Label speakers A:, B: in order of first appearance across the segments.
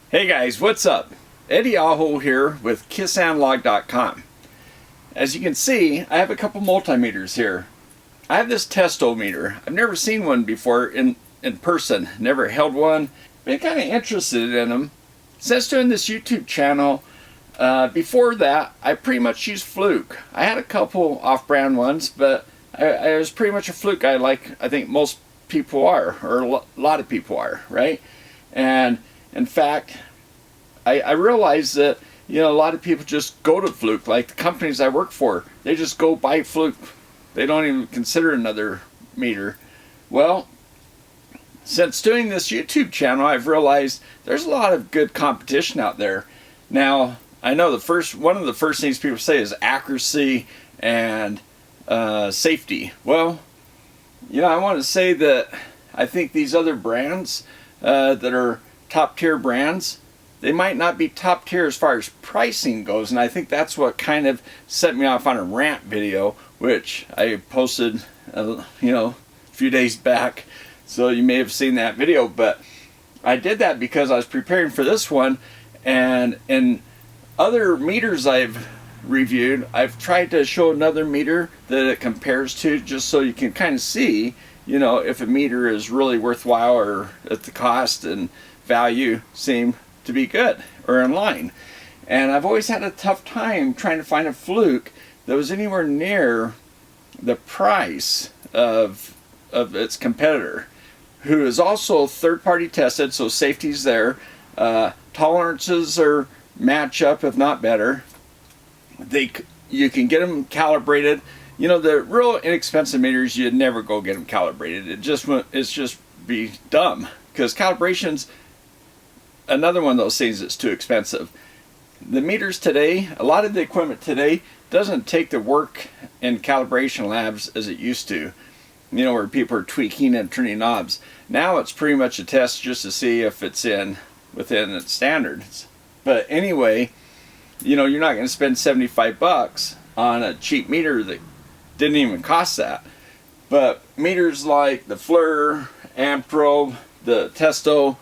A: Hey guys, what's up? Eddie Aho here with KissAnalog.com. As you can see, I have a couple multimeters here. I have this Testo meter. I've never seen one before in person, never held one. Been kind of interested in them. Since doing this YouTube channel, before that, I pretty much used Fluke. I had a couple off-brand ones, but I was pretty much a Fluke guy, like I think most people are, or a lot of people are, right? And in fact, I realized that, you know, a lot of people just go to Fluke, like the companies I work for. They just go buy Fluke. They don't even consider another meter. Well, since doing this YouTube channel, I've realized there's a lot of good competition out there. Now, I know one of the first things people say is accuracy and safety. Well, you know, I want to say that I think these other brands that are top tier brands, they might not be top tier as far as pricing goes, and I think that's what kind of set me off on a rant video, which I posted you know, a few days back, so you may have seen that video. But I did that because I was preparing for this one, and in other meters I've reviewed, I've tried to show another meter that it compares to, just so you can kind of see, you know, if a meter is really worthwhile or if the cost and value seem to be good or in line. And I've always had a tough time trying to find a Fluke that was anywhere near the price of its competitor, who is also third-party tested, so safety's there. Tolerances are match up, if not better. You can get them calibrated. You know, the real inexpensive meters, you'd never go get them calibrated. It's just be dumb, because calibration's another one of those things that's too expensive. The meters today, a lot of the equipment today doesn't take the work in calibration labs as it used to, you know, where people are tweaking and turning knobs. Now it's pretty much a test just to see if it's within its standards. But anyway, you know, you're not going to spend 75 bucks on a cheap meter that didn't even cost that. But meters like the Fluke, Amprobe, the Testo,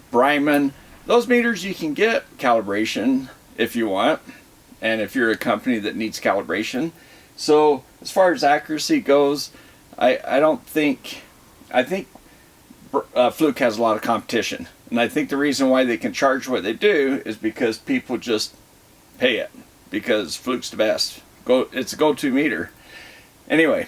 A: Bryman, those meters you can get calibration if you want, and if you're a company that needs calibration. So as far as accuracy goes, I think Fluke has a lot of competition, and I think the reason why they can charge what they do is because people just pay it, because Fluke's the best. It's a go-to meter. Anyway,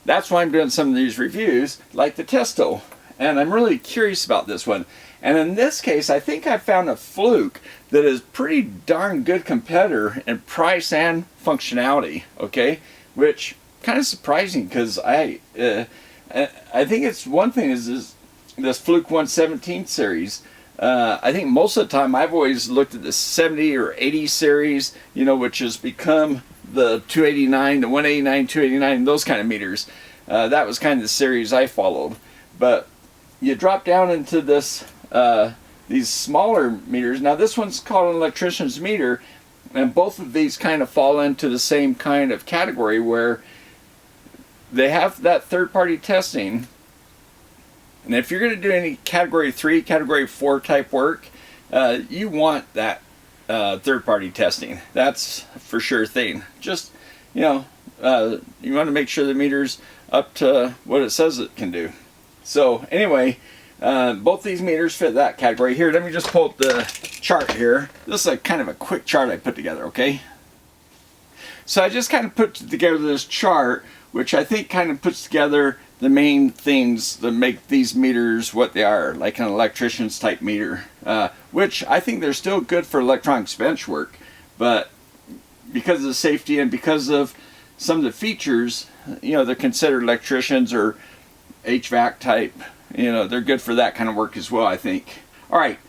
A: that's why I'm doing some of these reviews, like the Testo, and I'm really curious about this one. And in this case, I think I found a Fluke that is pretty darn good competitor in price and functionality, okay? Which kind of surprising, because I think it's one thing is this Fluke 117 series. I think most of the time I've always looked at the 70 or 80 series, you know, which has become the 289, the 189, 289, those kind of meters. That was kind of the series I followed. But you drop down into this these smaller meters. Now this one's called an electrician's meter, and both of these kind of fall into the same kind of category, where they have that third-party testing. And if you're going to do any category 3, category 4 type work, you want that third-party testing. That's for sure thing. Just, you know, you want to make sure the meter's up to what it says it can do. So anyway, both these meters fit that category. Here, let me just pull up the chart here. This is a kind of a quick chart I put together, okay? So I just kind of put together this chart, which I think kind of puts together the main things that make these meters what they are, like an electrician's type meter, which I think they're still good for electronics bench work, but because of the safety and because of some of the features, you know, they're considered electricians or HVAC type. You know, they're good for that kind of work as well, I think. Alright,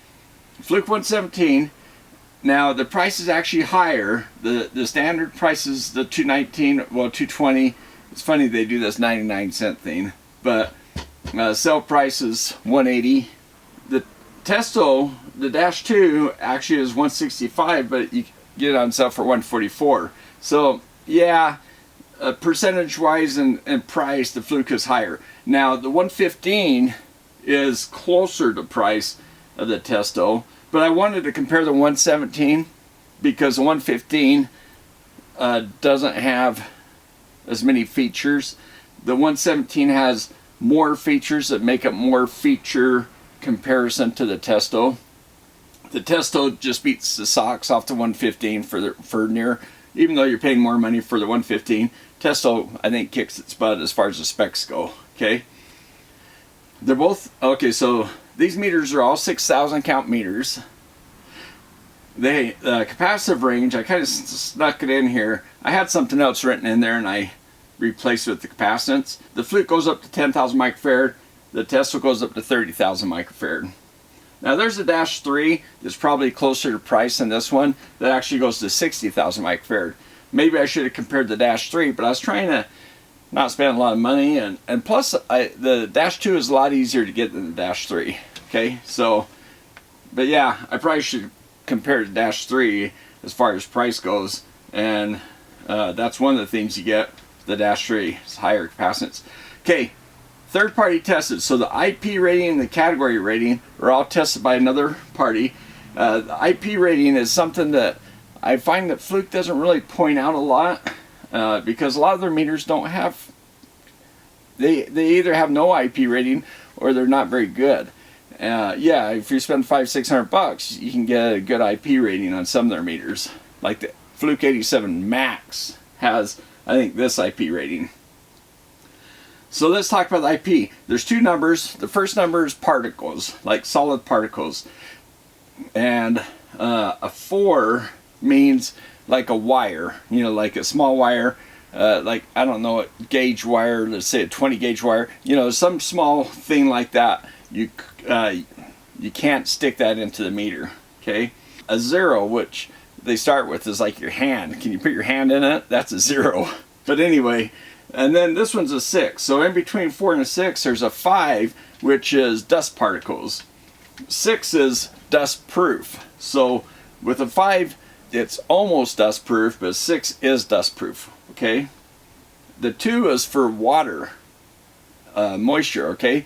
A: Fluke 117. Now, the price is actually higher. The standard price is the 219, well, 220. It's funny they do this 99-cent thing. But sell price is 180. The Testo, the Dash 2, actually is 165, but you get it on sale for 144. So, yeah, percentage-wise and price, the Fluke is higher. Now, the 115 is closer to price of the Testo, but I wanted to compare the 117 because the 115 doesn't have as many features. The 117 has more features that make it more feature comparison to the Testo. The Testo just beats the socks off the 115 for near, even though you're paying more money for the 115. Testo, I think, kicks its butt as far as the specs go. Okay, they're both okay. So these meters are all 6,000 count meters. The capacitive range, I kind of snuck it in here. I had something else written in there and I replaced it with the capacitance. The Fluke goes up to 10,000 microfarad. The Testo goes up to 30,000 microfarad. Now there's a Dash 3 that's probably closer to price than this one that actually goes to 60,000 microfarad. Maybe I should have compared the Dash 3, but I was trying to not spend a lot of money, and plus the Dash 2 is a lot easier to get than the Dash 3. Okay, so, but yeah, I probably should compare the Dash 3 as far as price goes, and that's one of the things you get with the Dash 3, is higher capacitance. Okay. Third party tested, so the IP rating and the category rating are all tested by another party. The IP rating is something that I find that Fluke doesn't really point out a lot because a lot of their meters don't have, they either have no IP rating or they're not very good. Yeah, if you spend $500-600, you can get a good IP rating on some of their meters. Like the Fluke 87 Max has, I think, this IP rating. So let's talk about the IP. There's two numbers. The first number is particles, like solid particles. And a 4 means like a wire, you know, like a small wire, like, I don't know, a gauge wire, let's say a 20 gauge wire, you know, some small thing like that. You can't stick that into the meter, okay? A 0, which they start with, is like your hand. Can you put your hand in it? That's a 0. But anyway, and then this one's a 6. So in between 4 and a 6, there's a 5, which is dust particles. 6 is dust proof. So with a 5, it's almost dust proof, but 6 is dust proof. Okay. The 2 is for water, moisture. Okay.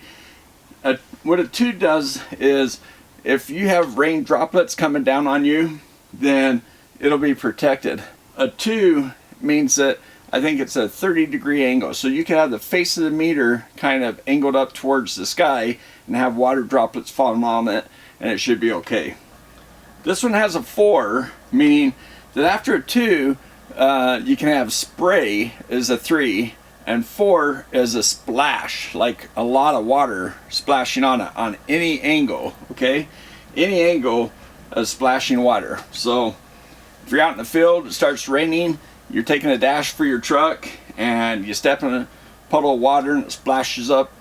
A: What a 2 does is, if you have rain droplets coming down on you, then it'll be protected. A 2 means that, I think it's a 30-degree angle. So you can have the face of the meter kind of angled up towards the sky and have water droplets falling on it, and it should be okay. This one has a 4, meaning that after a 2, you can have spray is a 3, and 4 is a splash, like a lot of water splashing on it on any angle, okay? Any angle of splashing water. So if you're out in the field, it starts raining, you're taking a dash for your truck and you step in a puddle of water and it splashes up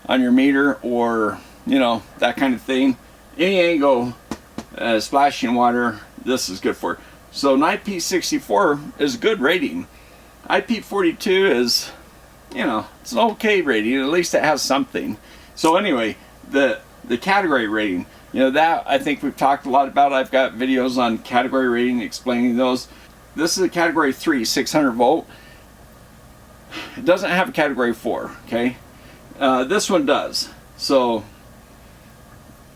A: on your meter, or, you know, that kind of thing. Any angle splashing water, this is good for. So an IP64 is a good rating. IP42 is, you know, it's an okay rating. At least it has something. So anyway, the category rating, you know, that I think we've talked a lot about. I've got videos on category rating explaining those. This is a category 3, 600 volt. It doesn't have a category 4, okay? This one does. So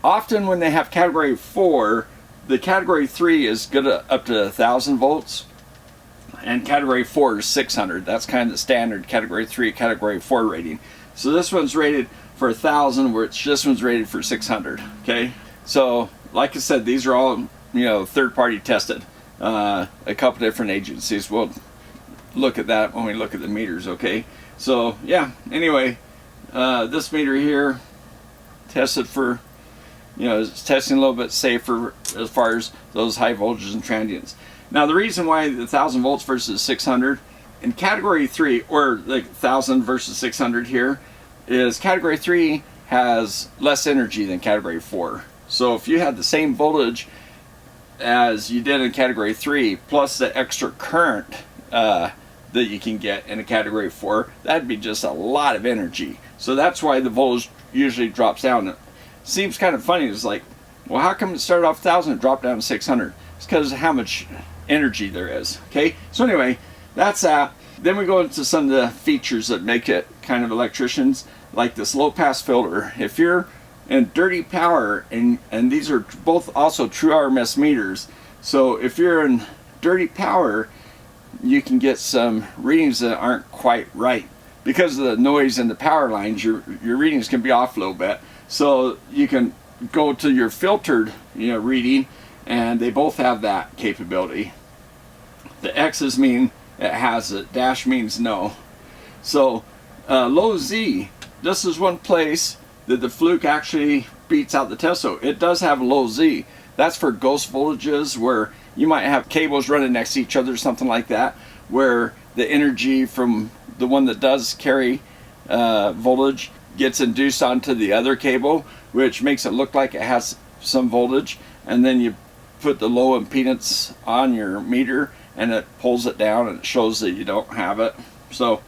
A: often when they have category 4, the category 3 is good up to 1,000 volts, and category 4 is 600. That's kind of the standard category 3, category 4 rating. So this one's rated for 1,000, which this one's rated for 600, okay? So like I said, these are all, you know, third-party tested. A couple different agencies. We'll look at that when we look at the meters, okay? So yeah, anyway, this meter here tested for, you know, it's testing a little bit safer as far as those high voltages and transients. Now the reason why the 1,000 volts versus 600 in category 3, or like 1,000 versus 600 here, is category 3 has less energy than category 4. So if you had the same voltage as you did in category 3 plus the extra current that you can get in a category 4, that'd be just a lot of energy. So that's why the voltage usually drops down. It seems kind of funny. It's like, well, how come it started off 1,000 and dropped down to 600? It's because of how much energy there is. Okay, so anyway, that's that. Then we go into some of the features that make it kind of electricians, like this low pass filter. If you're and dirty power, and these are both also true RMS meters. So if you're in dirty power, you can get some readings that aren't quite right. Because of the noise in the power lines, your readings can be off a little bit. So you can go to your filtered reading, and they both have that capability. The X's mean it has it, dash means no. So low Z, this is one place that the Fluke actually beats out the Testo. It does have low Z. That's for ghost voltages where you might have cables running next to each other, something like that, where the energy from the one that does carry voltage gets induced onto the other cable, which makes it look like it has some voltage, and then you put the low impedance on your meter and it pulls it down and it shows that you don't have it. So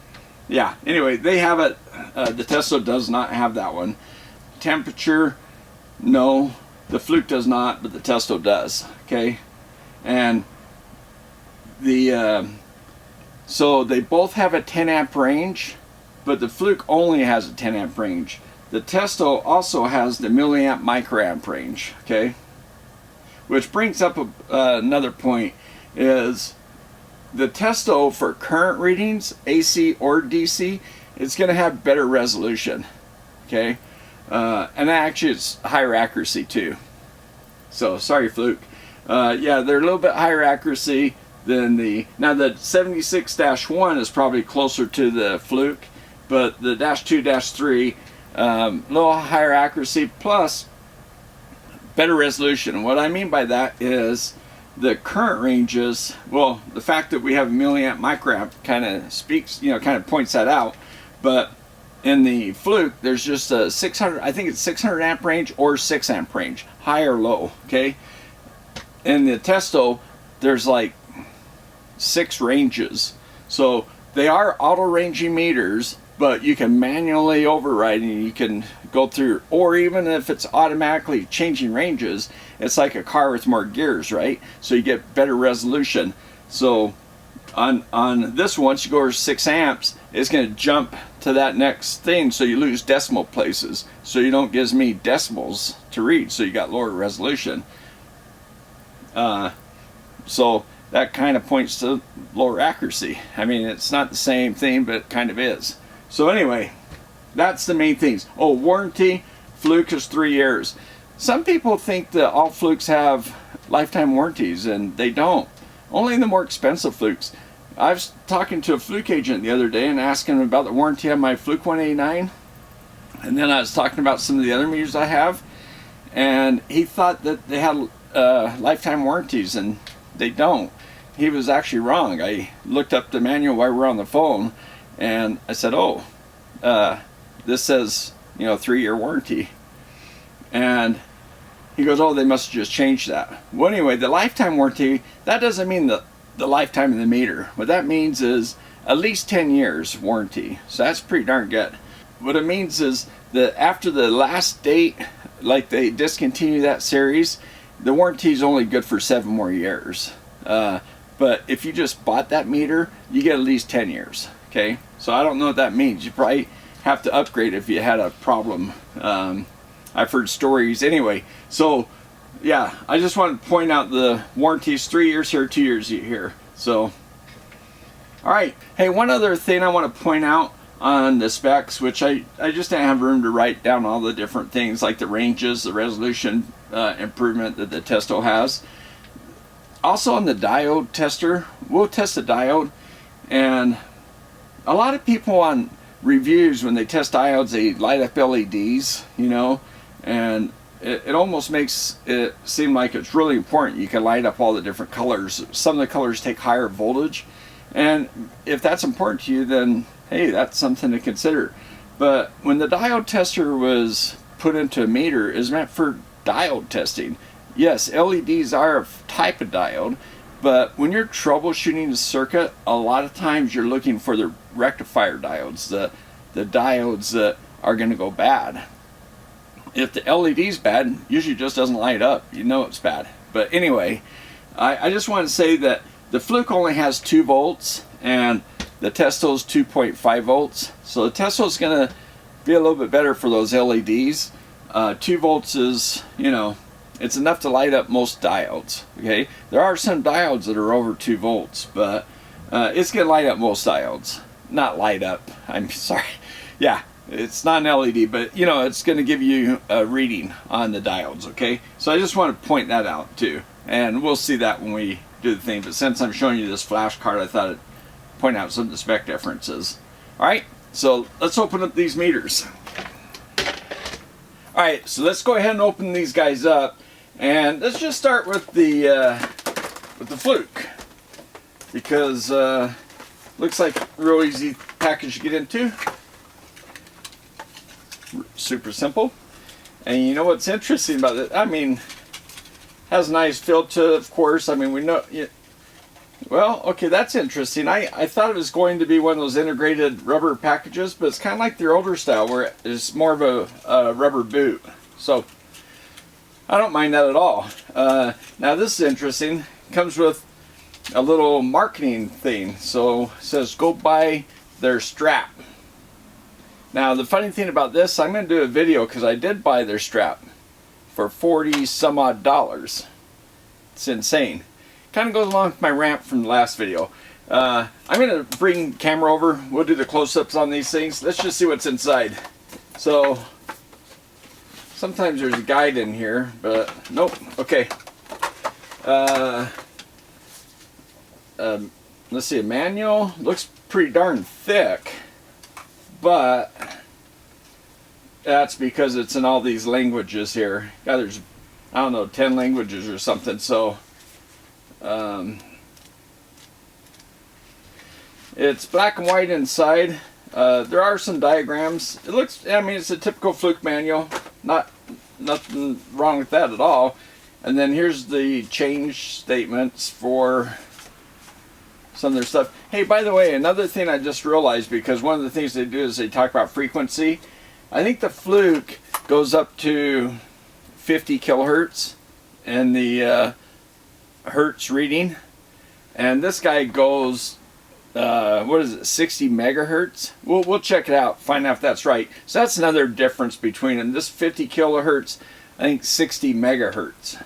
A: yeah, anyway, they have it. The Testo does not have that one. Temperature, no, the Fluke does not, but the Testo does. Okay, and the so they both have a 10 amp range, but the Fluke only has a 10 amp range. The Testo also has the milliamp microamp range. Okay, which brings up another point, is the Testo for current readings, AC or DC, it's going to have better resolution. Okay, and actually it's higher accuracy too. So sorry, Fluke. Yeah, they're a little bit higher accuracy than the, now the 76-1 is probably closer to the Fluke, but the -2, -3, little higher accuracy plus better resolution. What I mean by that is the current ranges, well, the fact that we have a milliamp microamp kind of speaks, kind of points that out. But in the Fluke, there's just a 600, I think it's 600 amp range or 6 amp range, high or low. Okay. In the Testo, there's like 6 ranges. So they are auto ranging meters, but you can manually override and you can go through, or even if it's automatically changing ranges, it's like a car with more gears, right? So you get better resolution. So on this, once you go over 6 amps, it's going to jump to that next thing, so you lose decimal places, so you don't give me decimals to read, so you got lower resolution. So that kind of points to lower accuracy. I mean, it's not the same thing, but it kind of is. So anyway, that's the main things. Oh, warranty, Fluke is 3 years. Some people think that all Flukes have lifetime warranties, and they don't. Only the more expensive Flukes. I was talking to a Fluke agent the other day and asking him about the warranty on my Fluke 189. And then I was talking about some of the other meters I have, and he thought that they had lifetime warranties, and they don't. He was actually wrong. I looked up the manual while we were on the phone, and I said, oh, this says 3-year warranty. And he goes, oh, they must have just changed that. Well, anyway, the lifetime warranty, that doesn't mean the lifetime of the meter. What that means is at least 10 years warranty. So that's pretty darn good. What it means is that after the last date, like they discontinue that series, the warranty is only good for 7 more years. But if you just bought that meter, you get at least 10 years. Okay, so I don't know what that means. You probably have to upgrade if you had a problem. I've heard stories. Anyway, so yeah, I just want to point out the warranties: 3 years here, 2 years here. So, all right. Hey, one other thing I want to point out on the specs, which I just didn't have room to write down all the different things, like the ranges, the resolution improvement that the Testo has. Also on the diode tester, we'll test the diode, and a lot of people on reviews, when they test diodes, they light up LEDs, and it almost makes it seem like it's really important. You can light up all the different colors. Some of the colors take higher voltage, and if that's important to you, then hey, that's something to consider. But when the diode tester was put into a meter, is meant for diode testing. Yes, LEDs are a type of diode, but when you're troubleshooting the circuit, a lot of times you're looking for the rectifier diodes, the diodes that are going to go bad. If the LED's bad, usually just doesn't light up. You know it's bad. But anyway, I just want to say that the Fluke only has 2 volts, and the Testo's 2.5 volts. So the Testo's going to be a little bit better for those LEDs. 2 volts is, you know, it's enough to light up most diodes. Okay, there are some diodes that are over 2 volts, but it's gonna light up most diodes. Not light up, I'm sorry. Yeah, it's not an LED, but you know, it's gonna give you a reading on the diodes. Okay, so I just want to point that out too, and we'll see that when we do the thing. But since I'm showing you this flash card, I thought I'd point out some of the spec differences. All right, so let's open up these meters. All right, so let's go ahead and open these guys up, and let's just start with the Fluke, because looks like a real easy package to get into. Super simple. And you know what's interesting about it? I mean, has a nice filter, of course. I mean, we know. Well, okay, that's interesting. I thought it was going to be one of those integrated rubber packages, but it's kind of like their older style where it's more of a rubber boot. So I don't mind that at all. Now this is interesting. It comes with a little marketing thing. So it says go buy their strap. Now the funny thing about this, I'm going to do a video because I did buy their strap for 40 some odd dollars. It's insane. Kind of goes along with my rant from the last video. I'm going to bring the camera over. We'll do the close-ups on these things. Let's just see what's inside. So sometimes there's a guide in here, but nope. Okay. Let's see, a manual. Looks pretty darn thick, but that's because it's in all these languages here. Yeah, there's, I don't know, 10 languages or something. So it's black and white inside. There are some diagrams. It looks, I mean, it's a typical Fluke manual. Nothing wrong with that at all. And then here's the change statements for some of their stuff. Hey, by the way, another thing I just realized, because one of the things they do is they talk about frequency. I think the Fluke goes up to 50 kilohertz in the hertz reading, and this guy goes what is it, 60 megahertz. We'll check it out, find out if that's right. So that's another difference between them. This 50 kilohertz, I think 60 megahertz.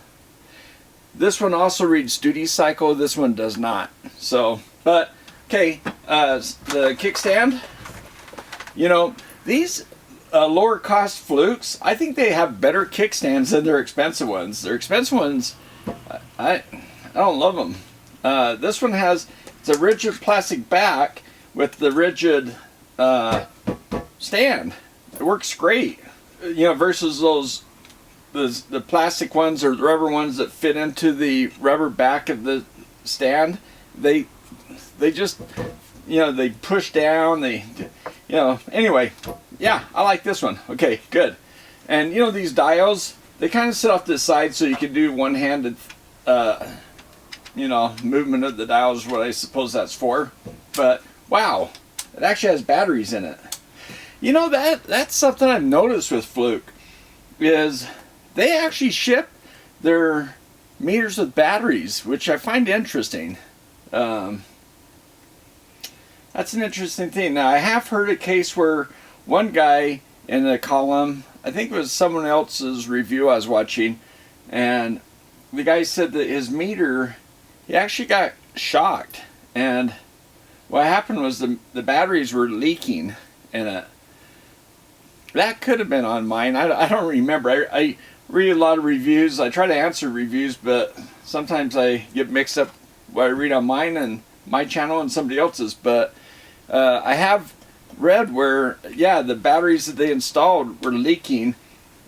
A: This one also reads duty cycle, this one does not. So, but okay, the kickstand, you know, these lower cost Flukes, I think they have better kickstands than their expensive ones. Their expensive ones, I don't love them. This one has, it's a rigid plastic back with the rigid stand. It works great, you know, versus those the plastic ones or the rubber ones that fit into the rubber back of the stand. They just, you know, they push down. They, you know, anyway, yeah, I like this one. Okay, good. And you know, these diodes, they kind of sit off to the side so you can do one-handed you know, movement of the diodes, what I suppose that's for. But wow, it actually has batteries in it. You know, that's something I've noticed with Fluke, is they actually ship their meters with batteries, which I find interesting. That's an interesting thing. Now, I have heard a case where one guy in a column, I think it was someone else's review I was watching, and the guy said that his meter, he actually got shocked, and what happened was the batteries were leaking in it. That could have been on mine. I don't remember. I read a lot of reviews. I try to answer reviews, but sometimes I get mixed up what I read on mine and my channel and somebody else's. But I have read where, yeah, the batteries that they installed were leaking,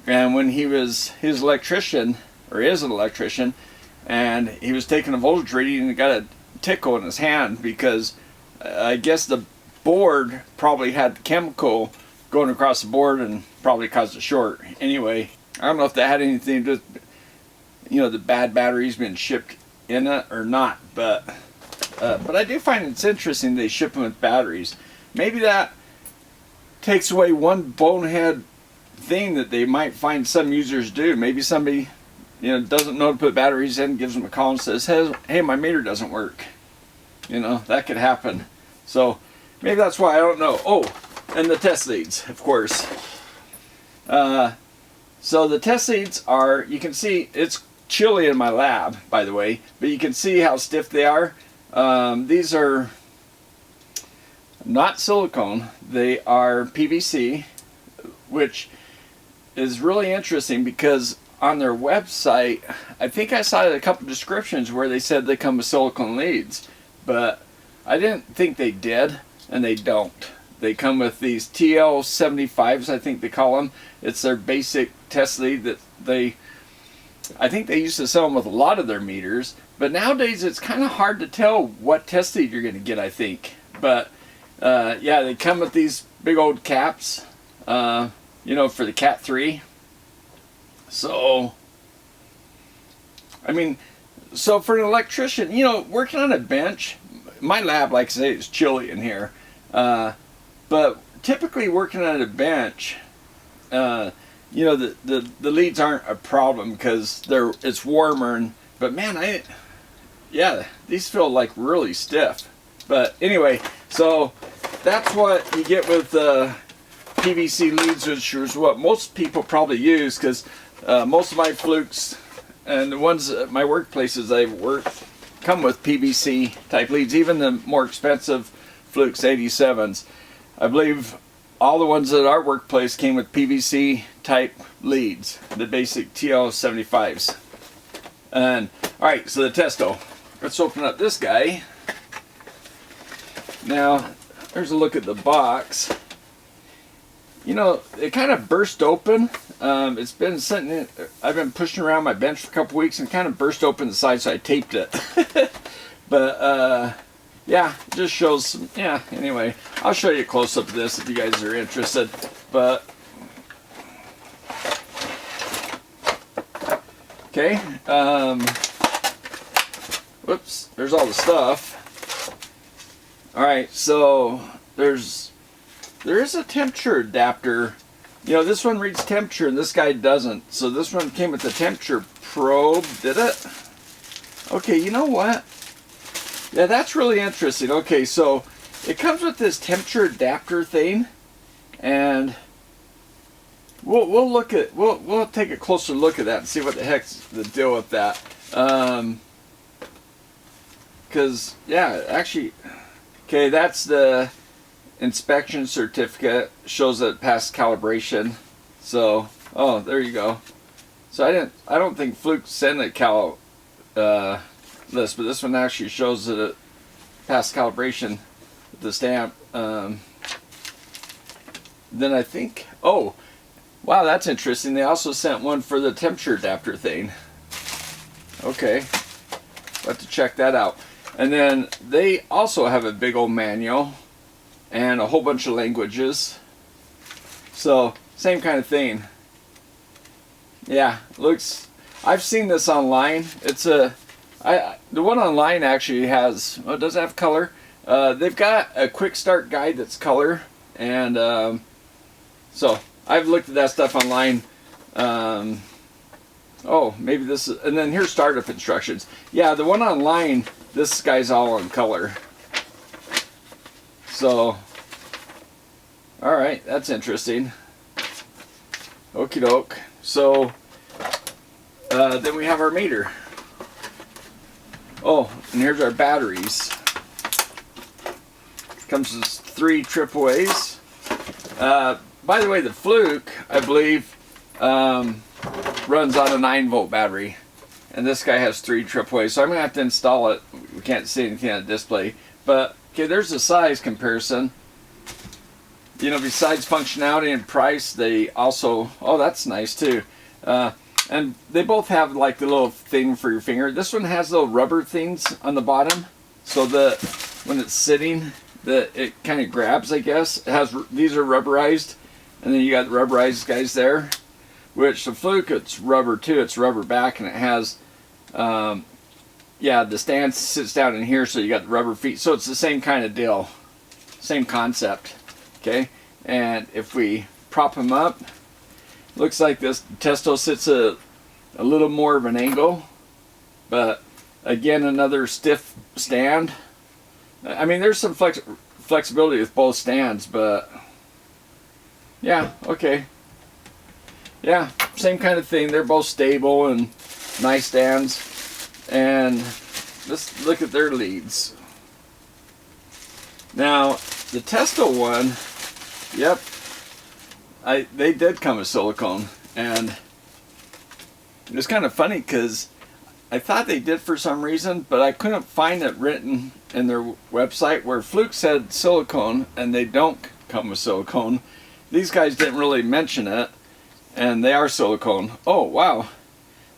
A: and when his electrician, or is an electrician, and he was taking a voltage reading and got a tickle in his hand because I guess the board probably had chemical going across the board and probably caused a short. Anyway, I don't know if that had anything to do with, you know, the bad batteries being shipped in it or not, but I do find it's interesting they ship them with batteries. Maybe that takes away one bonehead thing that they might find some users do. Maybe somebody, you know, doesn't know to put batteries in, gives them a call and says, hey, my meter doesn't work. You know, that could happen. So maybe that's why, I don't know. Oh, and the test leads, of course. So the test leads are, you can see it's chilly in my lab, by the way, but you can see how stiff they are. These are not silicone, they are PVC, which is really interesting because on their website, I think I saw a couple descriptions where they said they come with silicone leads, but I didn't think they did, and they don't. They come with these TL75s, I think they call them. It's their basic test lead that I think they used to sell them with a lot of their meters, but nowadays it's kind of hard to tell what test lead you're going to get, I think. But yeah, they come with these big old caps, you know, for the Cat 3. So, I mean, so for an electrician, you know, working on a bench, my lab, like I say, is chilly in here. But typically working on a bench, you know, the leads aren't a problem because it's warmer. But man, yeah, these feel like really stiff. But anyway, so that's what you get with PVC leads, which is what most people probably use, because most of my Flukes and the ones at my workplaces I've worked come with PVC type leads, even the more expensive Flukes 87s. I believe all the ones at our workplace came with PVC type leads, the basic TL75s. And alright, so the Testo. Let's open up this guy. Now, there's a look at the box. You know, it kind of burst open. It's been sitting in, I've been pushing around my bench for a couple weeks and kind of burst open the side, so I taped it. But yeah, it just shows some, yeah, anyway, I'll show you a close-up of this if you guys are interested. But okay, whoops, there's all the stuff. Alright, so there is a temperature adapter. You know, this one reads temperature and this guy doesn't. So this one came with the temperature probe, did it? Okay, you know what? Yeah, that's really interesting. Okay, so it comes with this temperature adapter thing, and we'll take a closer look at that and see what the heck's the deal with that. Because yeah, actually, okay, that's the inspection certificate, shows that it passed calibration. So, oh, there you go. So I don't think Fluke sent a cal list, but this one actually shows that it passed calibration with the stamp. Then I think, oh, wow, that's interesting. They also sent one for the temperature adapter thing. Okay, we'll have to check that out. And then they also have a big old manual and a whole bunch of languages. So, same kind of thing. Yeah, looks, I've seen this online. It's the one online actually has, oh, it does have color. They've got a quick start guide that's color, and so I've looked at that stuff online. Oh, maybe this is, and then here's startup instructions. Yeah, the one online, this guy's all in color. So, alright, that's interesting. Okie doke. So, then we have our meter. Oh, and here's our batteries. Comes with 3 AAAs. By the way, the Fluke, I believe, runs on a 9-volt battery. And this guy has 3 AAAs, so I'm going to have to install it. We can't see anything on the display. But, okay, there's the size comparison. You know, besides functionality and price, they also, oh, that's nice too. And they both have like the little thing for your finger. This one has little rubber things on the bottom, so that when it's sitting, it kind of grabs, I guess. It has, these are rubberized, and then you got the rubberized guys there. Which the Fluke, it's rubber too. It's rubber back, and it has, yeah, the stand sits down in here, so you got the rubber feet. So it's the same kind of deal, same concept. Okay, and if we prop them up, looks like this Testo sits a little more of an angle, but again, another stiff stand. I mean, there's some flexibility with both stands, but yeah, okay. yeah, same kind of thing. They're both stable and nice stands. And let's look at their leads. Now, the Testo one, yep, they did come with silicone. And it's kind of funny because I thought they did for some reason, but I couldn't find it written in their website where Fluke said silicone and they don't come with silicone. These guys didn't really mention it, and they are silicone. Oh wow,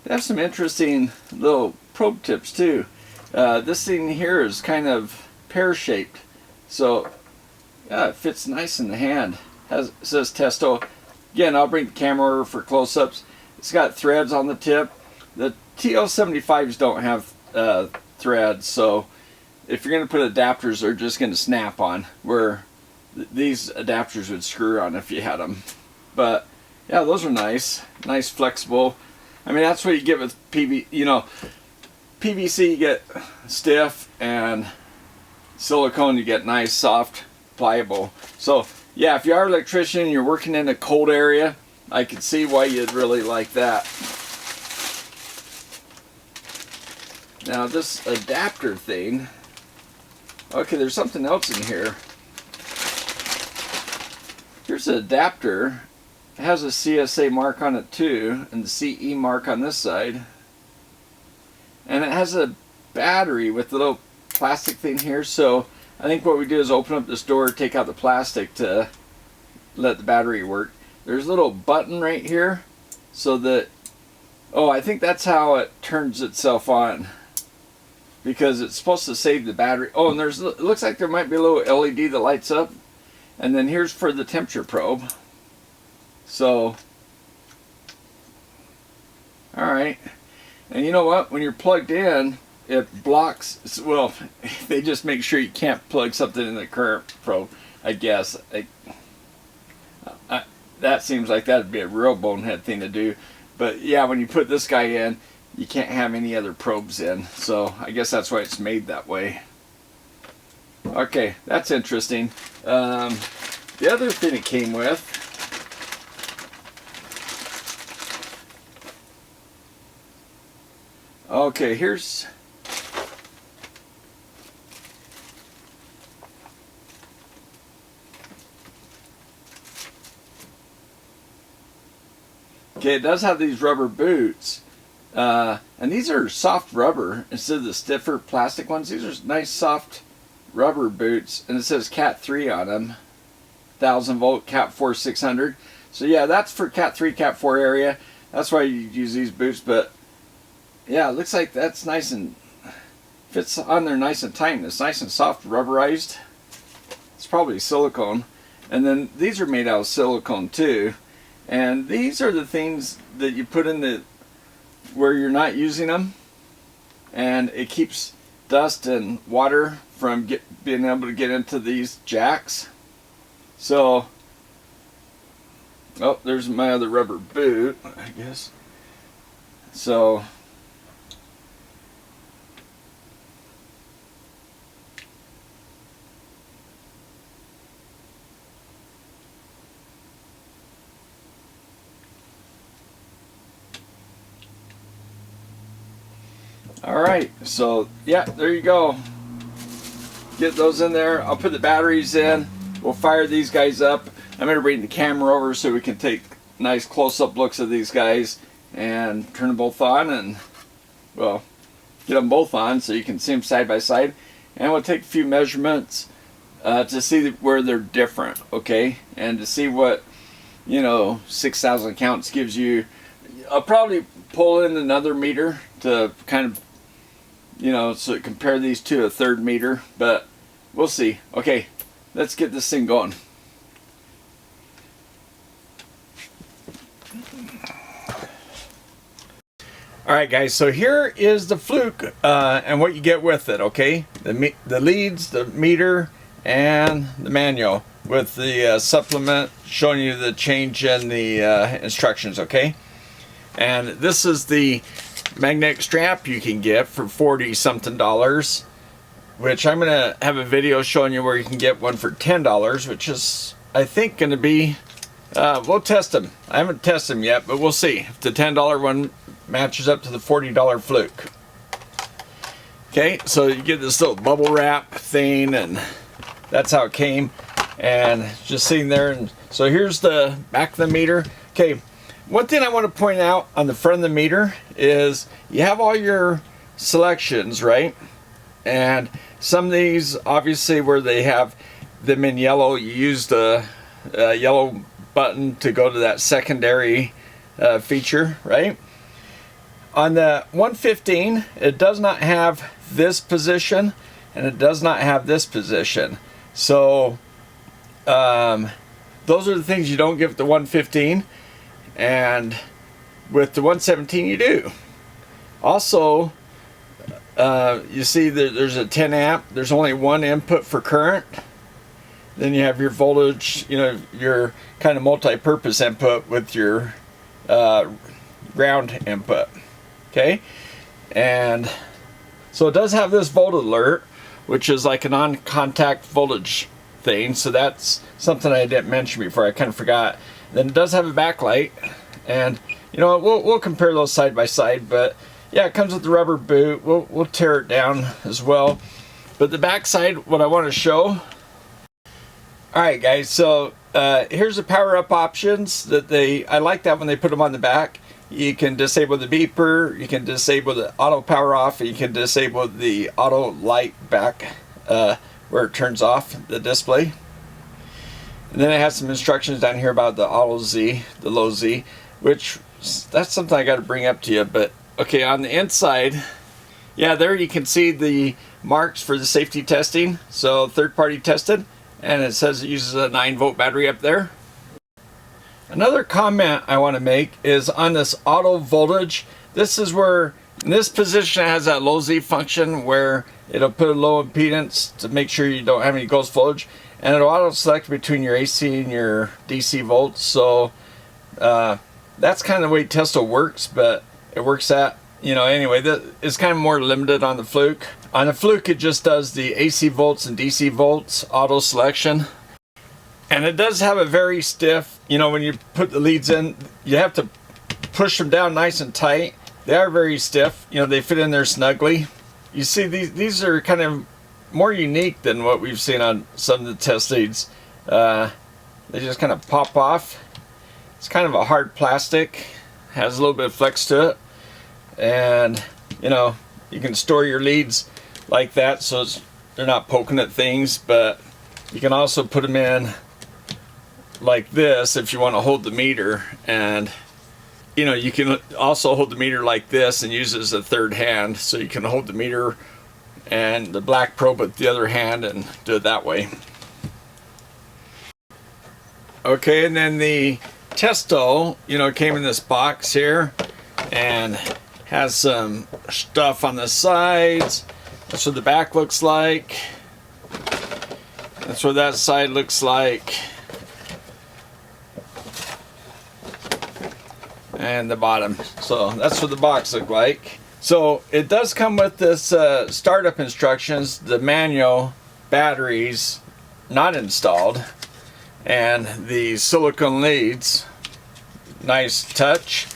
A: they have some interesting little probe tips too. This thing here is kind of pear-shaped, so yeah, it fits nice in the hand. It says Testo. Again, I'll bring the camera over for close-ups. It's got threads on the tip. The TL75s don't have threads, so if you're going to put adapters, they're just going to snap on, where these adapters would screw on if you had them. But yeah, those are nice flexible. I mean, that's what you get with PVC. You get stiff, and silicone you get nice, soft, pliable. So yeah, if you are an electrician and you're working in a cold area, I could see why you'd really like that. Now this adapter thing, okay, there's something else in here. Here's an adapter. It has a CSA mark on it too, and the CE mark on this side. And it has a battery with the little plastic thing here, so I think what we do is open up this door, take out the plastic to let the battery work. There's a little button right here, so that, oh, I think that's how it turns itself on, because it's supposed to save the battery. Oh, and it looks like there might be a little LED that lights up. And then here's for the temperature probe. So, alright. And you know what? When you're plugged in, it blocks, well, they just make sure you can't plug something in the current probe, I guess. That seems like that'd be a real bonehead thing to do. But yeah, when you put this guy in, you can't have any other probes in. So I guess that's why it's made that way. Okay, that's interesting. The other thing it came with, okay, here's, okay, it does have these rubber boots, and these are soft rubber instead of the stiffer plastic ones. These are nice soft rubber boots, and it says Cat 3 on them, 1000 volt, Cat 4 600. So yeah, that's for Cat 3, Cat 4 area. That's why you use these boots. But yeah, it looks like that's nice and fits on there nice and tight. And it's nice and soft, rubberized. It's probably silicone. And then these are made out of silicone too. And these are the things that you put in the where you're not using them, and it keeps dust and water from being able to get into these jacks. So, oh, there's my other rubber boot, I guess. So, alright, so yeah, there you go. Get those in there. I'll put the batteries in. We'll fire these guys up. I'm going to bring the camera over so we can take nice close-up looks of these guys and turn them both on, and well, get them both on so you can see them side by side. And we'll take a few measurements to see where they're different, okay? And to see what, 6,000 counts gives you. I'll probably pull in another meter to kind of, so compare these to a third meter, but we'll see. Okay, let's get this thing going. Alright guys, so here is the Fluke and what you get with it, okay? The leads, the meter, and the manual with the supplement showing you the change in the instructions, okay? And this is the magnetic strap you can get for $40-something, which I'm going to have a video showing you where you can get one for $10, which is, I think, going to be We'll test them. I haven't tested them yet, but we'll see if the $10 one matches up to the $40 Fluke. Okay, so you get this little bubble wrap thing, and that's how it came. And just sitting there, and so here's the back of the meter. Okay, one thing I want to point out on the front of the meter is you have all your selections, right? And some of these, obviously, where they have them in yellow, you use the yellow button to go to that secondary feature, right? On the 115, it does not have this position, and it does not have this position. So those are the things you don't give the 115, and with the 117 you do. Also, you see that there's a 10 amp, there's only one input for current. Then you have your voltage, you know, your kind of multi-purpose input with your ground input. Okay, and so it does have this volt alert, which is like a non-contact voltage thing. So that's something I didn't mention before. I kind of forgot. Then it does have a backlight, and you know, we'll compare those side by side. But yeah, it comes with the rubber boot. We'll tear it down as well. But the back side, what I want to show. All right, guys. So here's the power up options that I like that when they put them on the back. You can disable the beeper, you can disable the auto power off, and you can disable the auto light back where it turns off the display. And then it has some instructions down here about the auto Z, the low Z, which that's something I got to bring up to you. But okay, on the inside, yeah, there you can see the marks for the safety testing. So third party tested, and it says it uses a 9-volt battery up there. Another comment I want to make is on this auto voltage. This is where, in this position, it has that low Z function where it'll put a low impedance to make sure you don't have any ghost voltage, and it'll auto select between your AC and your DC volts. So that's kind of the way Testo works, but it works at, you know, anyway, that is kind of more limited on the Fluke. On the Fluke, it just does the AC volts and DC volts auto selection. And it does have a very stiff, you know, when you put the leads in, you have to push them down nice and tight. They are very stiff, you know, they fit in there snugly. You see, these are kind of more unique than what we've seen on some of the test leads. They just kind of pop off. It's kind of a hard plastic, has a little bit of flex to it. And, you know, you can store your leads like that so they're not poking at things, but you can also put them in like this if you want to hold the meter, and you know, you can also hold the meter like this and use it as a third hand, so you can hold the meter and the black probe with the other hand and do it that way. Okay, and then the Testo, you know, came in this box here and has some stuff on the sides. That's what the back looks like. That's what that side looks like. And the bottom. So that's what the box looked like. So it does come with this startup instructions, the manual, batteries not installed, and the silicone leads. Nice touch.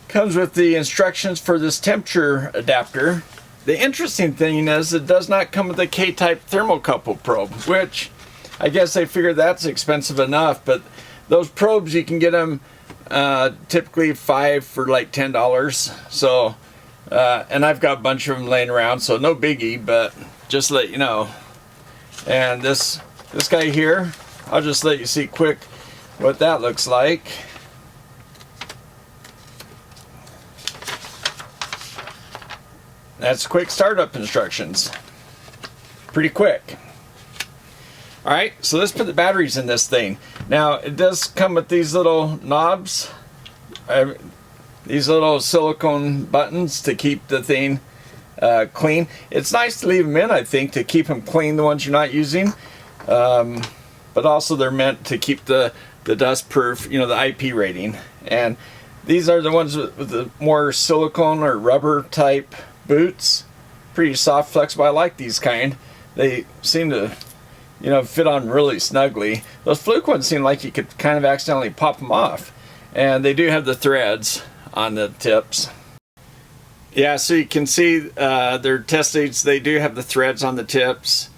A: Comes with the instructions for this temperature adapter. The interesting thing is it does not come with a K-type thermocouple probe, which I guess they figured that's expensive enough, but those probes you can get them typically 5 for like $10. So and I've got a bunch of them laying around, so no biggie, but just to let you know. And this guy here, I'll just let you see quick what that looks like. That's quick startup instructions. Pretty quick. Alright, so let's put the batteries in this thing. Now, it does come with these little knobs, these little silicone buttons to keep the thing clean. It's nice to leave them in, I think, to keep them clean, the ones you're not using. But also they're meant to keep the dust proof, you know, the IP rating. And these are the ones with the more silicone or rubber type boots. Pretty soft, flexible. I like these kind. They seem to you know, fit on really snugly. Those Fluke ones seem like you could kind of accidentally pop them off. And they do have the threads on the tips. Yeah, so you can see their test leads, they do have the threads on the tips.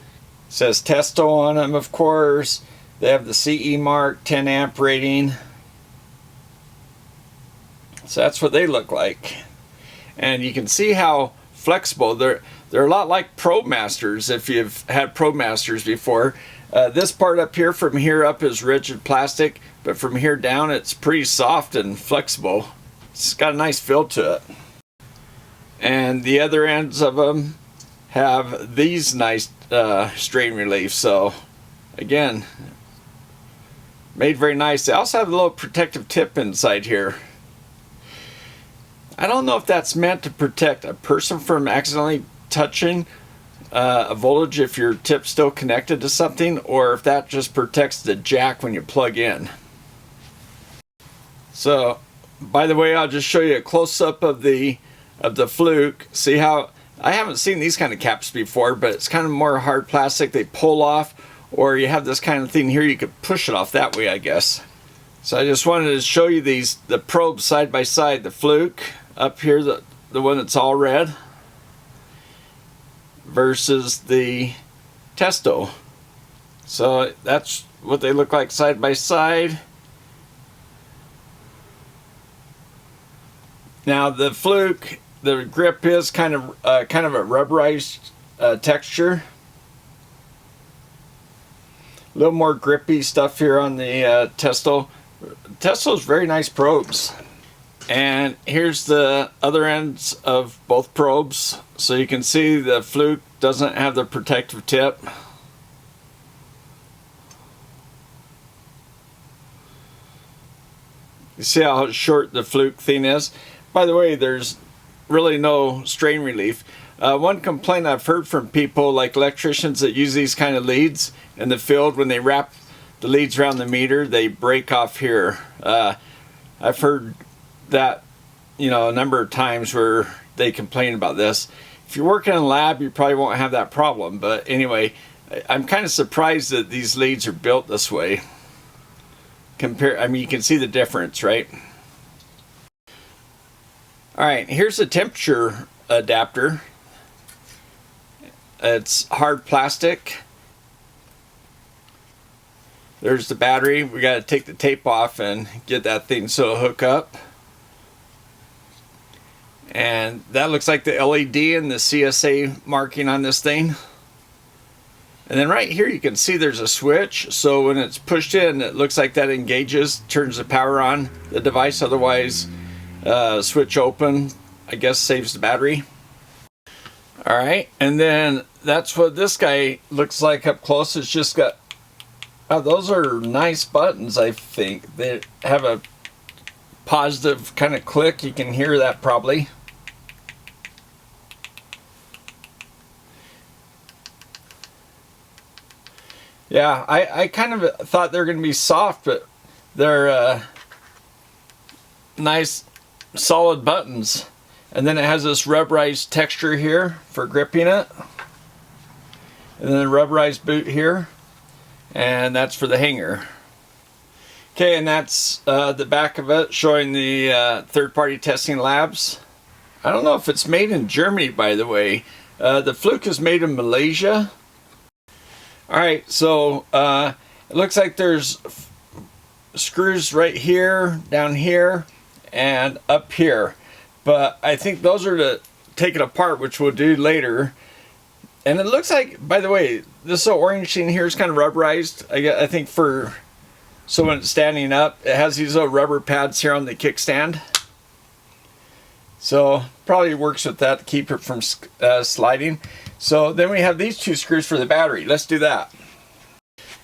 A: It says Testo on them, of course. They have the CE mark, 10 amp rating. So that's what they look like. And you can see how flexible they're a lot like Probe Masters, if you've had Probe Masters before. This part up here, from here up, is rigid plastic, but from here down it's pretty soft and flexible. It's got a nice feel to it. And the other ends of them have these nice strain relief. So again, made very nice. They also have a little protective tip inside here. I don't know if that's meant to protect a person from accidentally touching a voltage if your tip's still connected to something, or if that just protects the jack when you plug in. So, by the way, I'll just show you a close-up of the Fluke. See how, I haven't seen these kind of caps before, but it's kind of more hard plastic. They pull off, or you have this kind of thing here, you could push it off that way, I guess. So I just wanted to show you the probes side by side. The Fluke up here, the one that's all red, versus the Testo. So that's what they look like side by side. Now the Fluke, the grip is kind of a rubberized texture. A little more grippy stuff here on the Testo. Testo's very nice probes. And here's the other ends of both probes. So you can see the Fluke doesn't have the protective tip. You see how short the Fluke thing is? By the way, there's really no strain relief. One complaint I've heard from people like electricians that use these kind of leads in the field, when they wrap the leads around the meter, they break off here. I've heard that, you know, a number of times where they complain about this. If you're working in a lab, you probably won't have that problem. But anyway, I'm kind of surprised that these leads are built this way. I mean, you can see the difference, right? All right, here's a temperature adapter. It's hard plastic. There's the battery. We got to take the tape off and get that thing so it'll hook up. And that looks like the LED and the CSA marking on this thing. And then right here you can see there's a switch. So when it's pushed in, it looks like that engages, turns the power on the device. Otherwise, switch open, I guess, saves the battery. All right, and then that's what this guy looks like up close. It's just got, oh, those are nice buttons, I think. They have a positive kind of click. You can hear that probably. Yeah, I kind of thought they were going to be soft, but they're nice, solid buttons. And then it has this rubberized texture here for gripping it. And then a rubberized boot here. And that's for the hanger. Okay, and that's the back of it, showing the third-party testing labs. I don't know if it's made in Germany, by the way. The Fluke is made in Malaysia. Alright, so it looks like there's screws right here, down here, and up here. But I think those are to take it apart, which we'll do later. And it looks like, by the way, this little orange thing here is kind of rubberized. I think for, so when it's standing up, it has these little rubber pads here on the kickstand. So probably works with that to keep it from sliding. So then we have these two screws for the battery. Let's do that.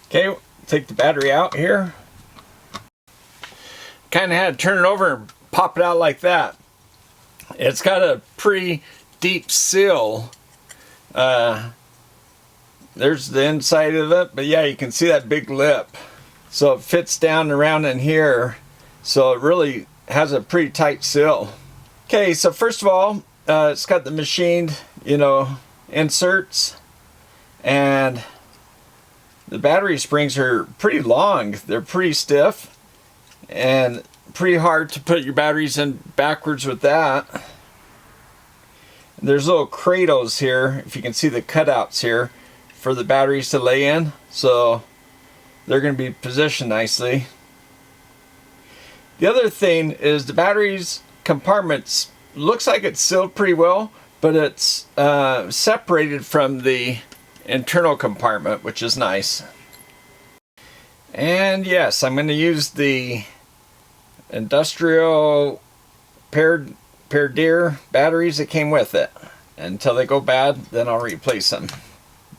A: Okay, take the battery out here. Kind of had to turn it over and pop it out like that. It's got a pretty deep seal. There's the inside of it, but yeah, you can see that big lip. So it fits down around in here. So it really has a pretty tight seal. Okay, so first of all, it's got the machined, you know, inserts. And the battery springs are pretty long. They're pretty stiff and pretty hard to put your batteries in backwards with that. There's little cradles here, if you can see the cutouts here, for the batteries to lay in. So they're going to be positioned nicely. The other thing is the batteries compartments, looks like it's sealed pretty well, but it's separated from the internal compartment, which is nice. And yes, I'm going to use the industrial paired deer batteries that came with it. Until they go bad, then I'll replace them.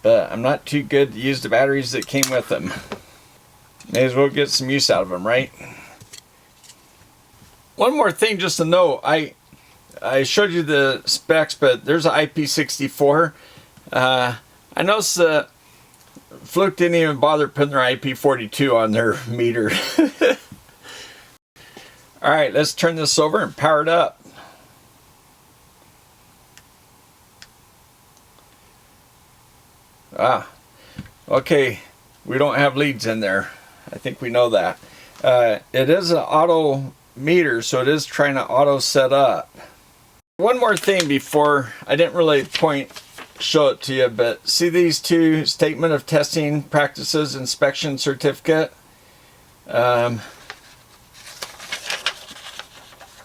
A: But I'm not too good to use the batteries that came with them. May as well get some use out of them, right? One more thing just to note, I showed you the specs, but there's an IP64. I noticed that Fluke didn't even bother putting their IP42 on their meter. Alright, let's turn this over and power it up. Okay, we don't have leads in there. I think we know that. It is an auto meter, so it is trying to auto set up. One more thing before, I didn't really show it to you, but see these two statement of testing practices inspection certificate?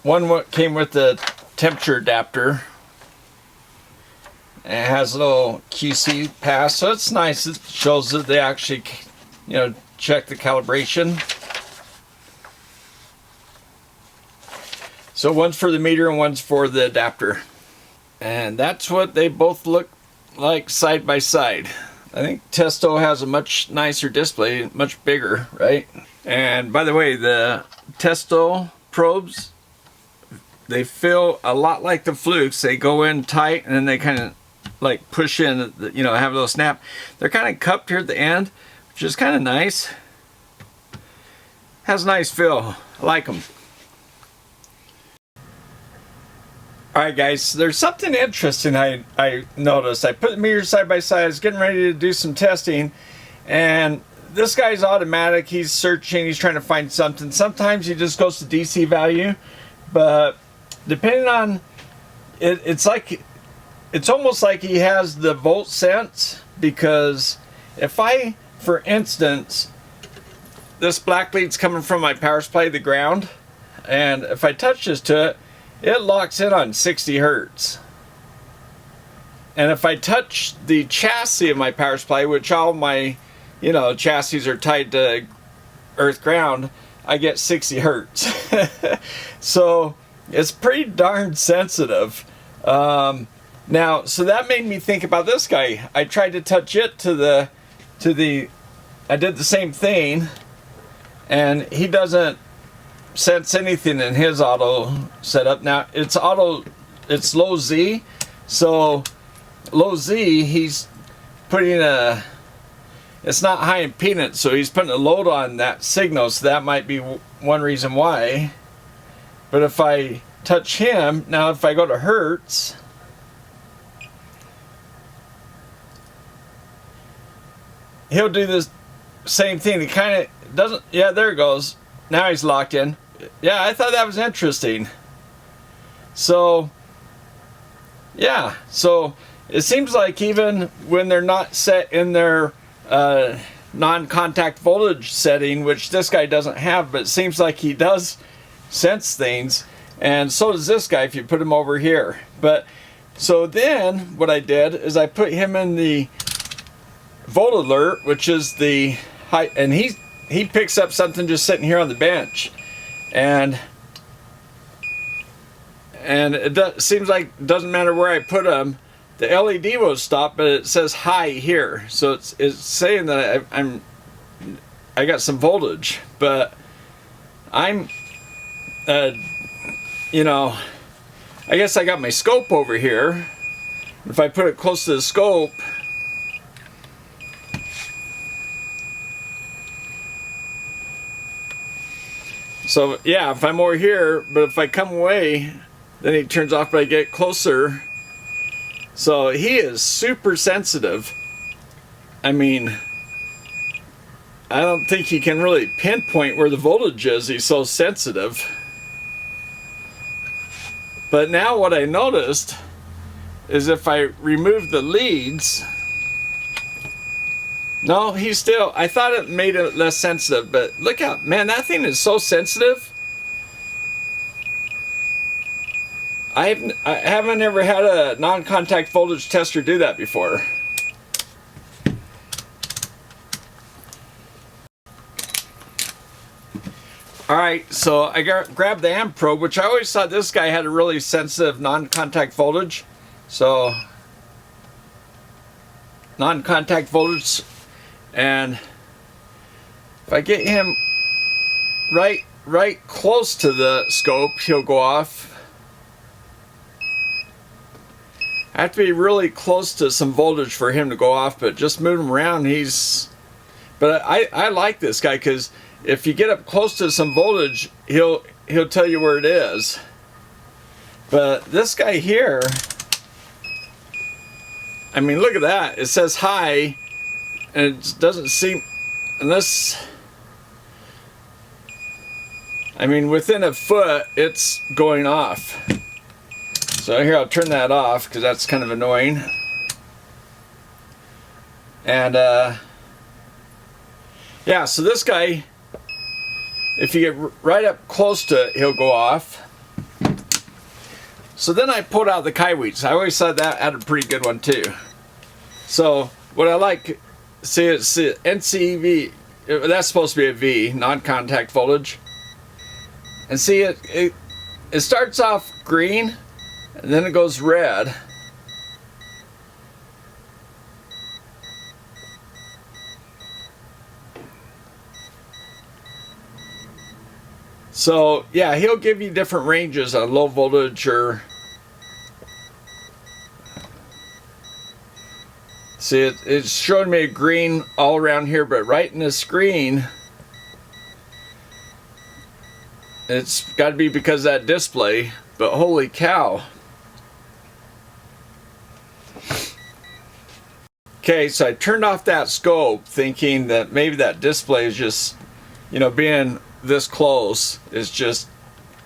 A: One came with the temperature adapter. And it has a little QC pass, so it's nice. It shows that they actually, check the calibration. So one's for the meter and one's for the adapter. And that's what they both look like side by side. I think Testo has a much nicer display, much bigger, right? And by the way, the Testo probes, they feel a lot like the Flukes. They go in tight and then they kind of like push in, have a little snap. They're kind of cupped here at the end, which is kind of nice. Has a nice feel. I like them. Alright guys, there's something interesting I noticed. I put the meters side by side. I was getting ready to do some testing, and this guy's automatic. He's searching, he's trying to find something. Sometimes he just goes to DC value, but depending on it, it's almost like he has the volt sense, because if I, for instance, this black lead's coming from my power supply, the ground, and if I touch this to it, it locks in on 60 hertz. And if I touch the chassis of my power supply, which all my, chassis are tied to earth ground, I get 60 hertz. So it's pretty darn sensitive. Now, so that made me think about this guy. I tried to touch it I did the same thing, and he doesn't sense anything in his auto setup. Now, it's low Z, so low Z, he's putting it's not high impedance, so he's putting a load on that signal, so that might be one reason why. But if I touch him, now if I go to hertz, he'll do this same thing. He kind of doesn't, yeah, there it goes. Now he's locked in. Yeah, I thought that was interesting. So, yeah, so it seems like even when they're not set in their non-contact voltage setting, which this guy doesn't have, but it seems like he does sense things, and so does this guy if you put him over here. But so then what I did is I put him in the volt alert, which is the high, and he picks up something just sitting here on the bench, and it seems like it doesn't matter where I put him, the LED will stop, but it says high here, so it's saying that I got some voltage, but I'm I guess I got my scope over here. If I put it close to the scope, so yeah, if I'm over here, but if I come away, then he turns off, but I get closer. So he is super sensitive. I mean, I don't think he can really pinpoint where the voltage is. He's so sensitive. But now what I noticed is if I remove the leads, no, he's still, I thought it made it less sensitive, but look out, man, that thing is so sensitive. I haven't ever had a non-contact voltage tester do that before. Alright, so I grabbed the amp probe, which I always thought this guy had a really sensitive non-contact voltage. So, non-contact voltage, and if I get him right close to the scope, he'll go off. I have to be really close to some voltage for him to go off, but just move him around, but I like this guy, because if you get up close to some voltage, he'll tell you where it is. But this guy here, I mean, look at that. It says high, and it doesn't seem, unless, I mean, within a foot, it's going off. So here, I'll turn that off, because that's kind of annoying. And, yeah, so this guy, if you get right up close to it, he'll go off. So then I pulled out the Kaiweets. I always thought that had a pretty good one too. So what I like, see, it's NCV, that's supposed to be a V, non-contact voltage. And see, it starts off green, and then it goes red. So yeah, he'll give you different ranges on low voltage or, see, it's showing me a green all around here, but right in the screen, it's got to be because of that display. But holy cow. Okay, so I turned off that scope thinking that maybe that display is just, you know, being this close is just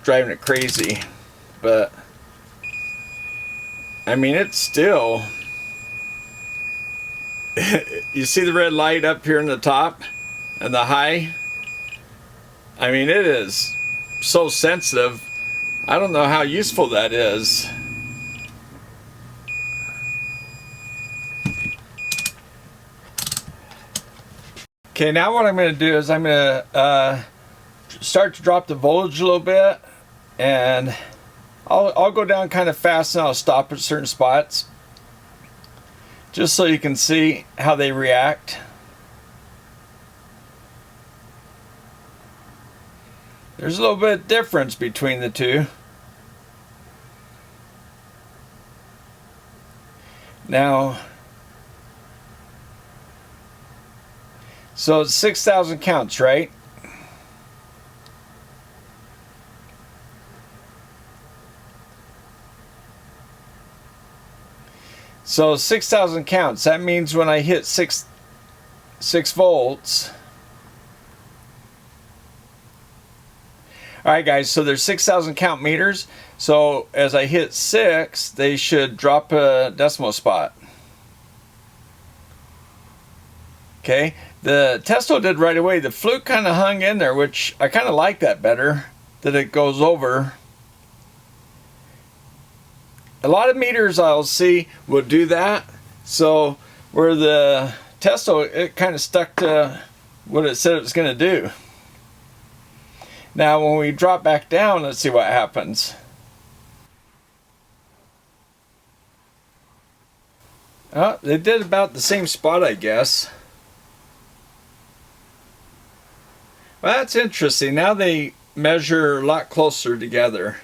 A: driving it crazy. But I mean, it's still, you see the red light up here in the top and the high? I mean, it is so sensitive. I don't know how useful that is. Okay, now what I'm going to do is I'm going to start to drop the voltage a little bit, and I'll go down kind of fast, and I'll stop at certain spots just so you can see how they react. There's a little bit of difference between the two. Now, so it's 6,000 counts, right? So 6,000 counts, that means when I hit 6 volts. Alright guys, so there's 6,000 count meters. So as I hit 6, they should drop a decimal spot. Okay, the Testo did right away. The Fluke kind of hung in there, which I kind of like that better, that it goes over. A lot of meters I'll see will do that. So where the Testo, it kind of stuck to what it said it was going to do. Now when we drop back down, let's see what happens. Oh, they did about the same spot, I guess. Well, that's interesting. Now they measure a lot closer together.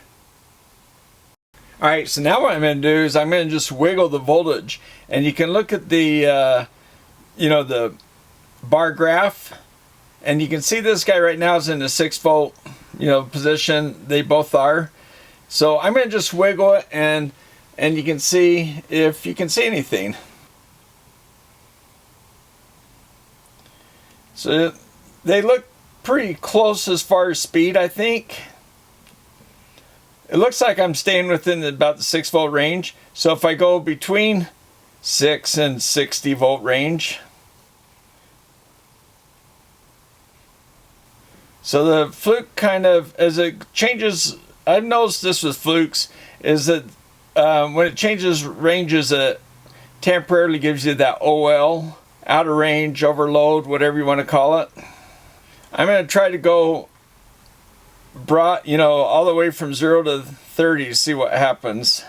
A: Alright, so now what I'm going to do is I'm going to just wiggle the voltage. And you can look at the, you know, the bar graph. And you can see this guy right now is in the 6 volt, you know, position. They both are. So I'm going to just wiggle it, and you can see if you can see anything. So they look pretty close as far as speed, I think. It looks like I'm staying within about the 6 volt range. So if I go between 6 and 60 volt range. So the Fluke kind of, as it changes, I've noticed this with Flukes, is that when it changes ranges, it temporarily gives you that OL, out of range, overload, whatever you want to call it. I'm going to try to go broad, all the way from 0 to 30 to see what happens.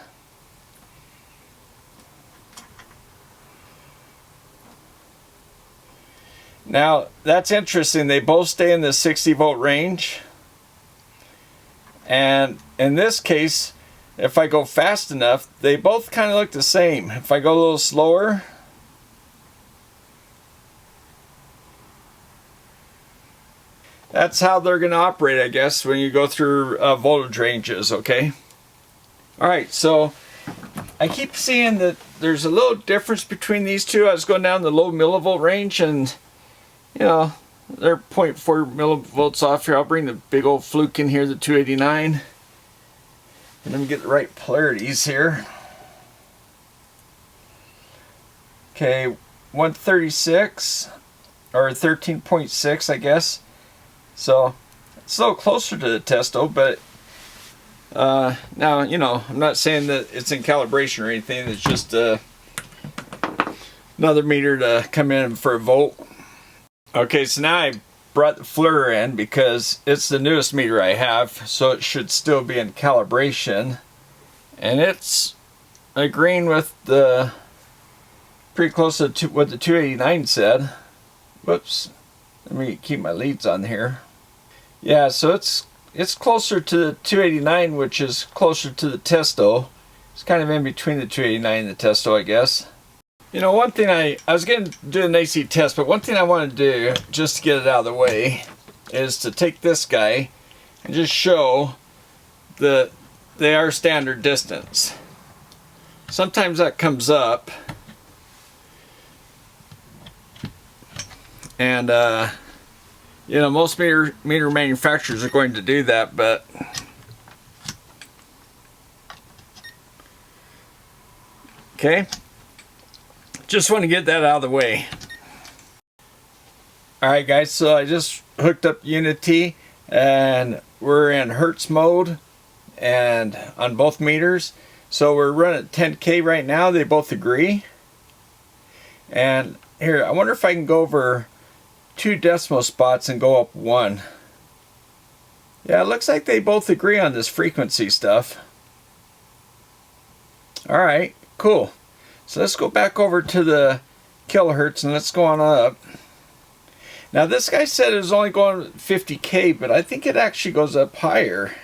A: Now, that's interesting. They both stay in the 60 volt range. And in this case, if I go fast enough, they both kind of look the same. If I go a little slower, that's how they're going to operate, I guess, when you go through voltage ranges, okay? Alright, so I keep seeing that there's a little difference between these two. I was going down the low millivolt range, and they're 0.4 millivolts off here. I'll bring the big old Fluke in here, the 289. And let me get the right polarities here. Okay, 136, or 13.6, I guess. So, it's a little closer to the Testo, but now, I'm not saying that it's in calibration or anything. It's just another meter to come in for a volt. Okay, so now I brought the FLIR in because it's the newest meter I have, so it should still be in calibration. And it's agreeing with the pretty close to what the 289 said. Whoops. Let me keep my leads on here. Yeah, so it's closer to the 289, which is closer to the Testo. It's kind of in between the 289 and the Testo, I guess. One thing I was going to do an AC test, but one thing I want to do, just to get it out of the way, is to take this guy and just show that they are standard distance. Sometimes that comes up, and most meter manufacturers are going to do that, but okay. Just want to get that out of the way. Alright guys, so I just hooked up Uni-T and we're in Hertz mode and on both meters. So we're running at 10K right now. They both agree. And here, I wonder if I can go over 2 decimal spots and go up 1. Yeah, it looks like they both agree on this frequency stuff. Alright, cool. So let's go back over to the kilohertz and let's go on up. Now this guy said it was only going 50K, but I think it actually goes up higher.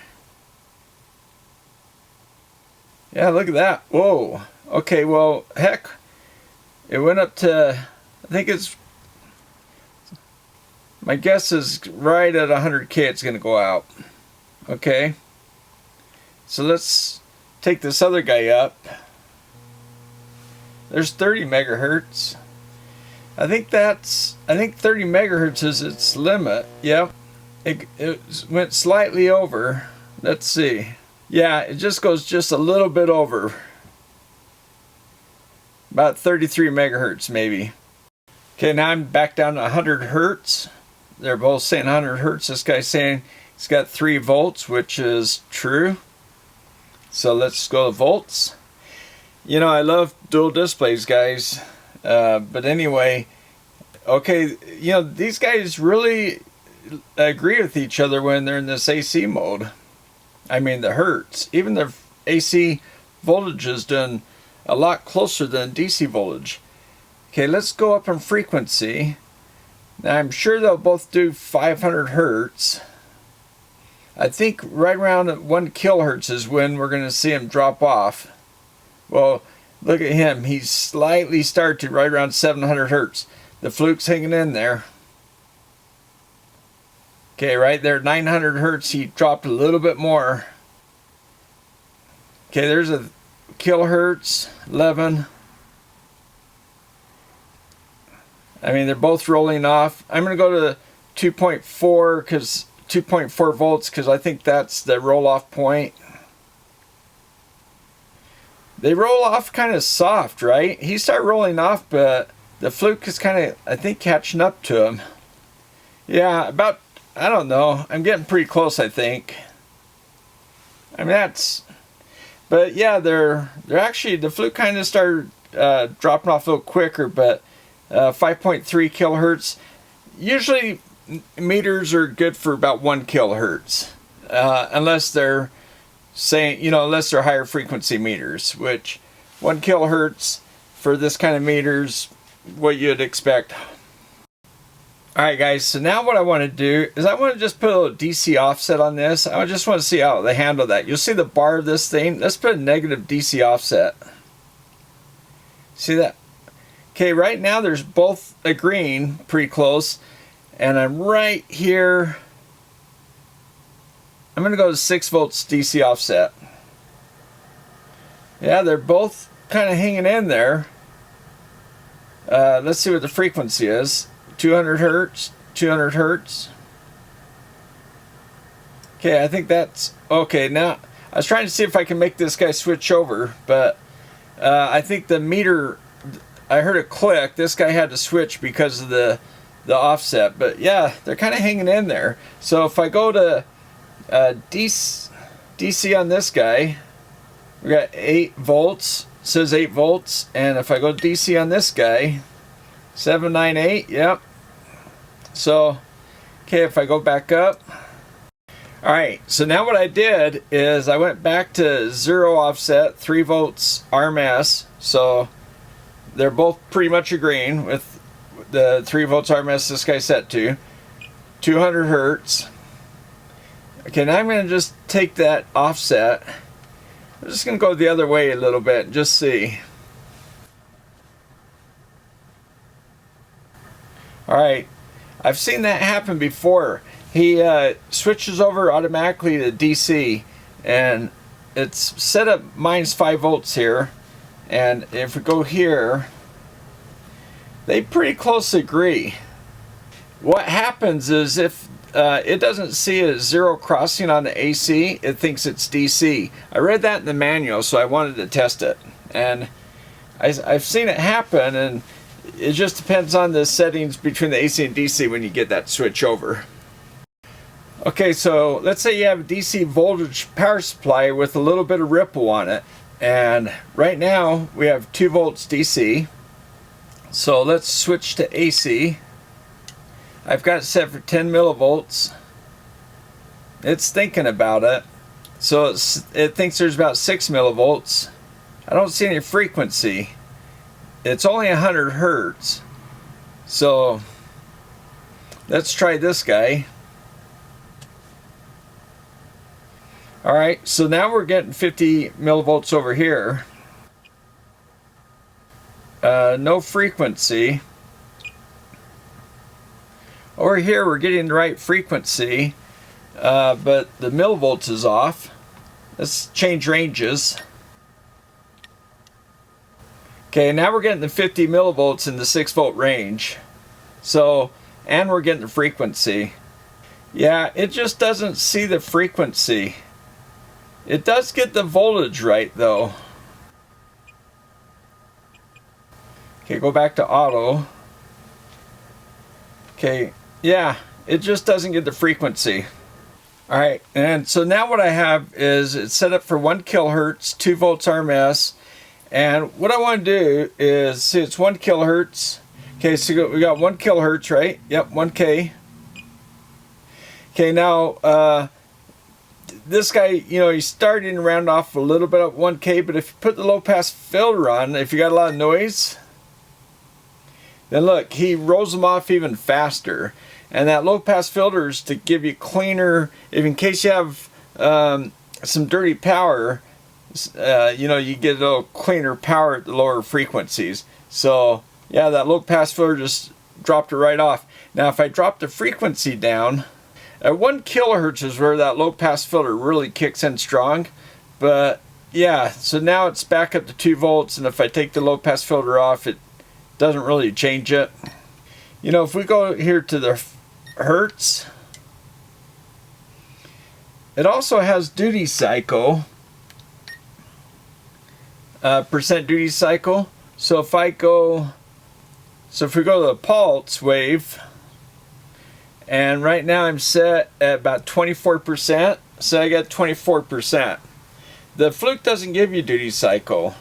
A: Yeah, look at that. Whoa. Okay, well, heck, it went up to, I think it's, my guess is right at 100K it's going to go out. Okay. So let's take this other guy up. There's 30 megahertz. I think 30 megahertz is its limit. Yep. It went slightly over. Let's see. Yeah, it just goes just a little bit over. About 33 megahertz maybe. Okay, now I'm back down to 100 hertz. They're both saying 100 hertz. This guy's saying it's got 3 volts, which is true. So let's go to volts. I love dual displays, guys. But anyway, okay, these guys really agree with each other when they're in this AC mode. I mean, the hertz. Even the AC voltage is done a lot closer than DC voltage. Okay, let's go up in frequency. Now, I'm sure they'll both do 500 hertz. I think right around 1 kilohertz is when we're going to see them drop off. Well, look at him. He's slightly started right around 700 hertz. The Fluke's hanging in there. Okay, right there, 900 hertz. He dropped a little bit more. Okay, there's a kilohertz, 11. I mean, they're both rolling off. I'm going to go to 2.4 because 2.4 volts because I think that's the roll-off point. They roll off kind of soft, right? He started rolling off, but the Fluke is kind of, I think, catching up to him. Yeah, about, I don't know. I'm getting pretty close, I think. I mean, that's, but yeah, they're actually, the Fluke kind of started dropping off a little quicker, but 5.3 kilohertz. Usually meters are good for about 1 kilohertz, unless they're saying, you know, unless they're higher frequency meters, which 1 kilohertz for this kind of meters, what you'd expect. Alright guys, so now what I want to do is I want to just put a little DC offset on this. I just want to see how they handle that. You'll see the bar of this thing. Let's put a negative DC offset. See that? Okay, right now there's both agreeing pretty close. And I'm right here. I'm going to go to 6 volts DC offset. Yeah, they're both kind of hanging in there. Let's see what the frequency is. 200 hertz, 200 hertz. Okay, I think that's okay. Now, I was trying to see if I can make this guy switch over, but I think the meter, I heard a click. This guy had to switch because of the offset, but yeah, they're kind of hanging in there. So if I go to DC on this guy, we got 8 volts, it says 8 volts, and if I go to DC on this guy, 798, yep. So, okay, if I go back up. Alright, so now what I did is I went back to 0 offset, 3 volts RMS. So, they're both pretty much agreeing with the 3 volts RMS this guy's set to. 200 hertz. Okay, now I'm going to just take that offset. I'm just going to go the other way a little bit and just see. Alright, I've seen that happen before. He switches over automatically to DC, and it's set up minus 5 volts here. And if we go here, they pretty closely agree. What happens is if it doesn't see a 0 crossing on the AC, it thinks it's DC. I read that in the manual, so I wanted to test it. And I've seen it happen, and it just depends on the settings between the AC and DC when you get that switch over. Okay, so let's say you have a DC voltage power supply with a little bit of ripple on it. And right now we have 2 volts DC. So let's switch to AC. I've got it set for 10 millivolts. It's thinking about it. So it thinks there's about 6 millivolts. I don't see any frequency. It's only 100 hertz. So let's try this guy. Alright, so now we're getting 50 millivolts over here. No frequency. Over here we're getting the right frequency, but the millivolts is off. Let's change ranges. Okay, now we're getting the 50 millivolts in the 6 volt range. So, and we're getting the frequency. Yeah, it just doesn't see the frequency. It does get the voltage right though. Okay, go back to auto. Okay, yeah, it just doesn't get the frequency. Alright, and so now what I have is it's set up for 1 kilohertz, 2 volts RMS. And what I want to do is, see, it's 1 kilohertz. Okay, so we got 1 kilohertz, right? Yep, 1K. Okay, now, this guy, you know, he's starting to round off a little bit at 1K, but if you put the low pass filter on, if you got a lot of noise, then look, he rolls them off even faster. And that low pass filter is to give you cleaner, if in case you have some dirty power, you know, you get a little cleaner power at the lower frequencies. So yeah, that low pass filter just dropped it right off. Now if I drop the frequency down, at 1 kilohertz is where that low pass filter really kicks in strong. But yeah, so now it's back up to 2 volts, and if I take the low pass filter off, it doesn't really change it. You know, if we go here to the hertz. It also has duty cycle, percent duty cycle. So if we go to the pulse wave, and right now I'm set at about 24%, so I got 24%. The Fluke doesn't give you duty cycle.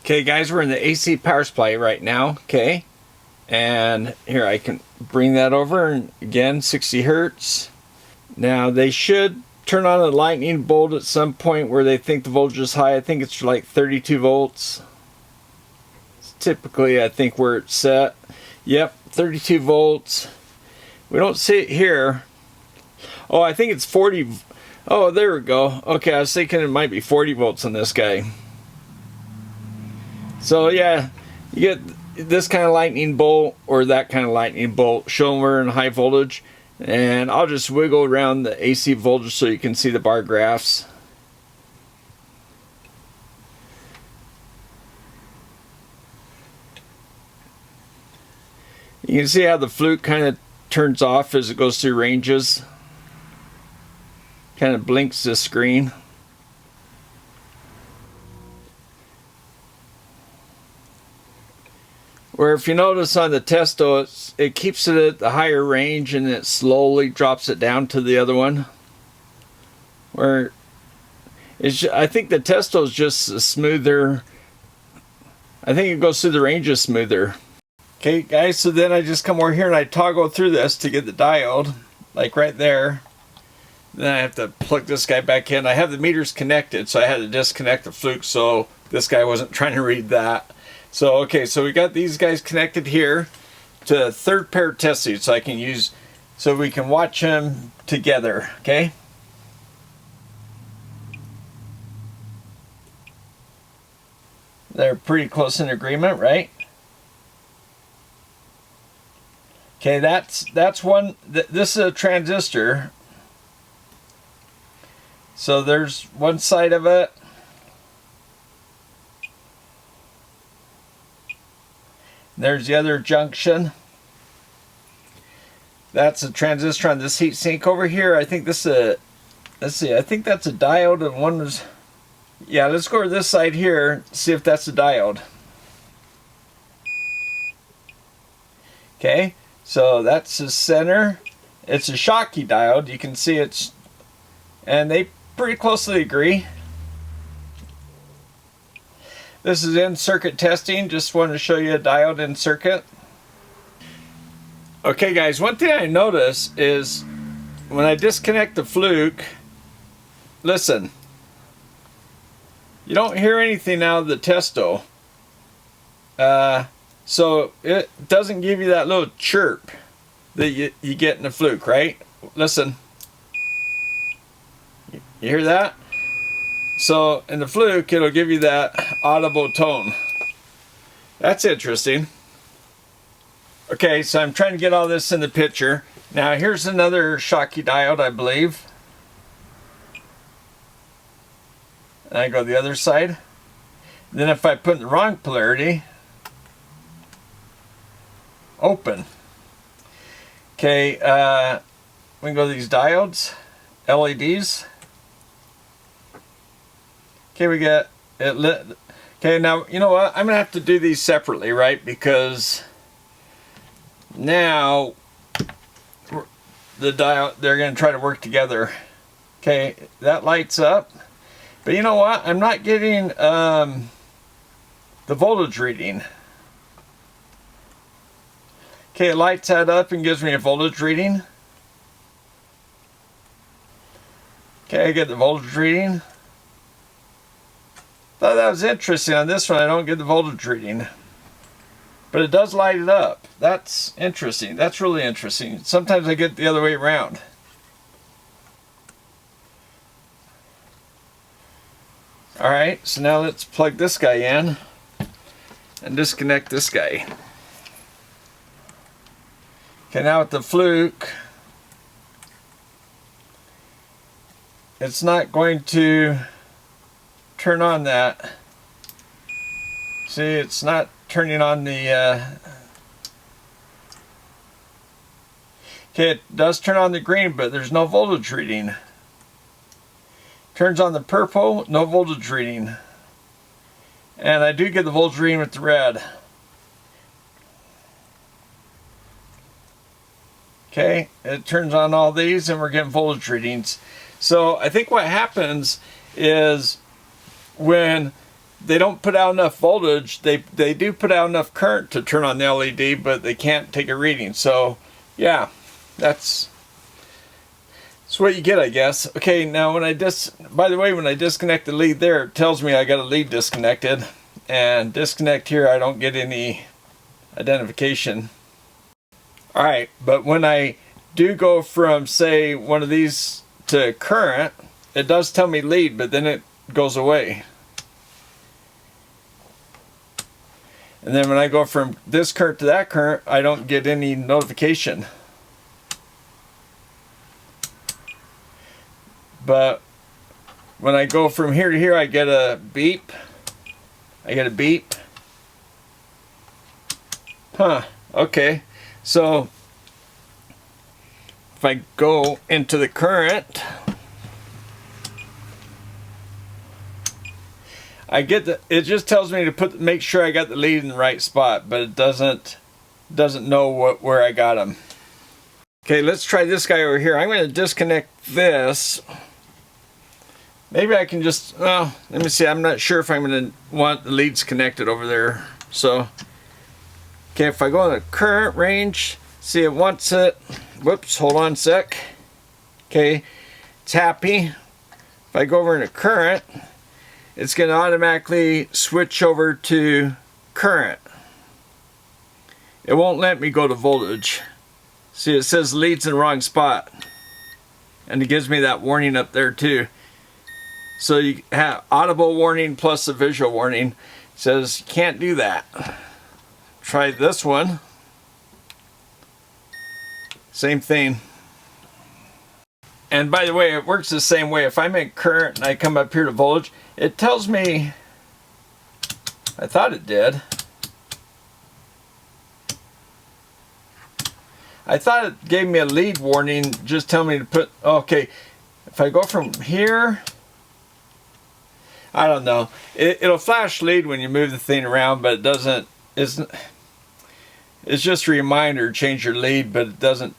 A: Okay guys, we're in the AC power supply right now, okay? And here I can bring that over, and again, 60 hertz. Now they should turn on a lightning bolt at some point where they think the voltage is high. I think it's like 32 volts. It's typically, I think, where it's set. Yep, 32 volts. We don't see it here. Oh, I think it's 40. Oh, there we go. Okay, I was thinking it might be 40 volts on this guy. So yeah, you get this kind of lightning bolt or that kind of lightning bolt showing we're in high voltage. And I'll just wiggle around the AC voltage so you can see the bar graphs. You can see how the Fluke kind of turns off as it goes through ranges. Kind of blinks the screen. Where if you notice on the Testo, it keeps it at the higher range and it slowly drops it down to the other one. Where I think the Testo is just smoother. I think it goes through the ranges smoother. Okay guys, so then I just come over here and I toggle through this to get the diode, like right there. Then I have to plug this guy back in. I have the meters connected, so I had to disconnect the Fluke so this guy wasn't trying to read that. So okay, so we got these guys connected here to a third pair of test seats, so I can use, so we can watch them together. Okay. They're pretty close in agreement, right? Okay, that's one. This is a transistor. So there's one side of it. There's the other junction. That's a transistor on this heat sink over here. I think this is a, let's see, I think that's a diode, and one was, yeah, let's go to this side here, see if that's a diode. Okay, so that's the center. It's a Schottky diode. You can see it's, and they pretty closely agree. This is in circuit testing. Just wanted to show you a diode in circuit. Okay guys, one thing I notice is when I disconnect the Fluke, listen, you don't hear anything out of the Testo. So it doesn't give you that little chirp that you get in the Fluke, right? Listen. You hear that? So in the Fluke, it'll give you that audible tone. That's interesting. Okay, so I'm trying to get all this in the picture. Now here's another Schottky diode, I believe. And I go to the other side. Then if I put in the wrong polarity, open. Okay, we can go to these diodes, LEDs. Okay, we get it lit. Okay, now you know what? I'm gonna have to do these separately, right? Because now the diode, they're gonna try to work together. Okay, that lights up, but you know what? I'm not getting the voltage reading. Okay, it lights that up and gives me a voltage reading. Okay, I get the voltage reading. Thought that was interesting. On this one I don't get the voltage reading, but it does light it up. That's interesting. That's really interesting. Sometimes I get the other way around. Alright, so now let's plug this guy in and disconnect this guy. Okay, now with the Fluke, it's not going to turn on that. See, it's not turning on the Okay, it does turn on the green, but there's no voltage reading. Turns on the purple, no voltage reading. And I do get the voltage reading with the red. Okay, it turns on all these and we're getting voltage readings. So I think what happens is when they don't put out enough voltage, they do put out enough current to turn on the LED, but they can't take a reading. So yeah, that's what you get, I guess. Okay, now when by the way, when I disconnect the lead there, it tells me I got a lead disconnected, and disconnect here, I don't get any identification. Alright, but when I do go from, say, one of these to current, it does tell me lead, but then it goes away. And then when I go from this current to that current, I don't get any notification. But when I go from here to here, I get a beep. I get a beep. Huh, okay. So if I go into the current, I get it just tells me to make sure I got the lead in the right spot, but it doesn't know where I got them. Okay, let's try this guy over here. I'm going to disconnect this. Maybe I can just, well, let me see. I'm not sure if I'm going to want the leads connected over there. So, okay, if I go in the current range, see it wants it. Whoops, hold on a sec. Okay, it's happy. If I go over into current, it's going to automatically switch over to current. It won't let me go to voltage. See, it says leads in the wrong spot. And it gives me that warning up there too. So you have audible warning plus a visual warning. It says you can't do that. Try this one. Same thing. And by the way, it works the same way. If I'm in current and I come up here to voltage, it tells me, I thought it did. I thought it gave me a lead warning, just tell me to put, okay, if I go from here, I don't know. It'll flash lead when you move the thing around, but it doesn't, it's just a reminder, change your lead, but it doesn't,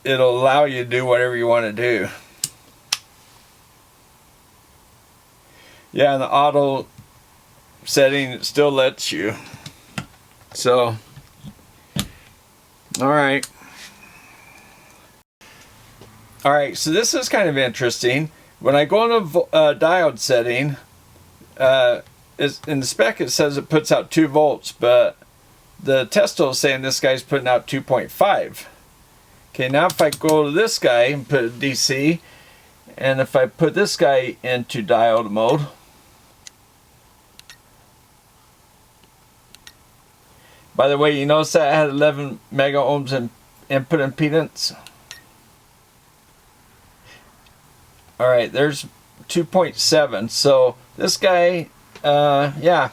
A: it'll allow you to do whatever you want to do. Yeah, in the auto setting, it still lets you. So, alright. Alright, so this is kind of interesting. When I go into diode setting, in the spec it says it puts out 2 volts, but the Testo is saying this guy's putting out 2.5. Okay, now if I go to this guy and put a DC, and if I put this guy into diode mode, by the way, you notice that I had 11 mega ohms in input impedance. Alright, there's 2.7. So this guy, yeah.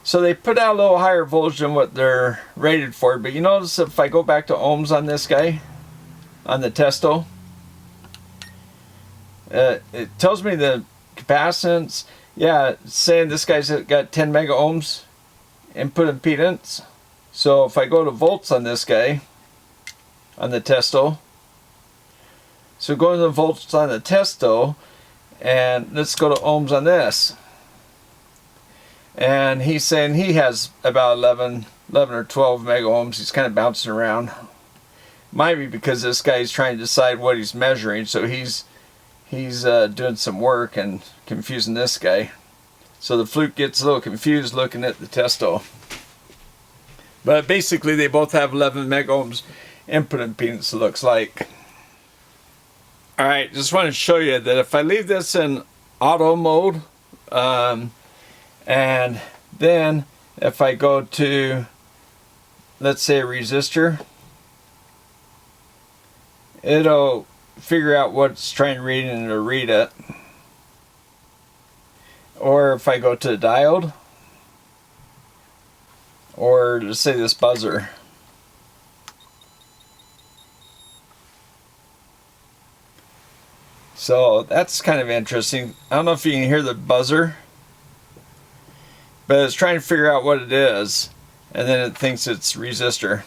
A: So they put out a little higher voltage than what they're rated for. But you notice if I go back to ohms on this guy, on the Testo, it tells me the capacitance. Yeah, it's saying this guy's got 10 mega ohms input impedance. So if I go to volts on this guy, on the Testo, so go to the volts on the Testo, and let's go to ohms on this. And he's saying he has about 11 or 12 mega ohms. He's kind of bouncing around. Might be because this guy's trying to decide what he's measuring, so he's doing some work and confusing this guy. So the Fluke gets a little confused looking at the Testo. But basically they both have 11 mega ohms input impedance, it looks like. Alright, just want to show you that if I leave this in auto mode, and then if I go to, let's say, a resistor, it'll figure out what it's trying to read and it'll read it. Or if I go to the diode, or let's say this buzzer, So that's kind of interesting. I don't know if you can hear the buzzer, but it's trying to figure out what it is, and then it thinks it's resistor.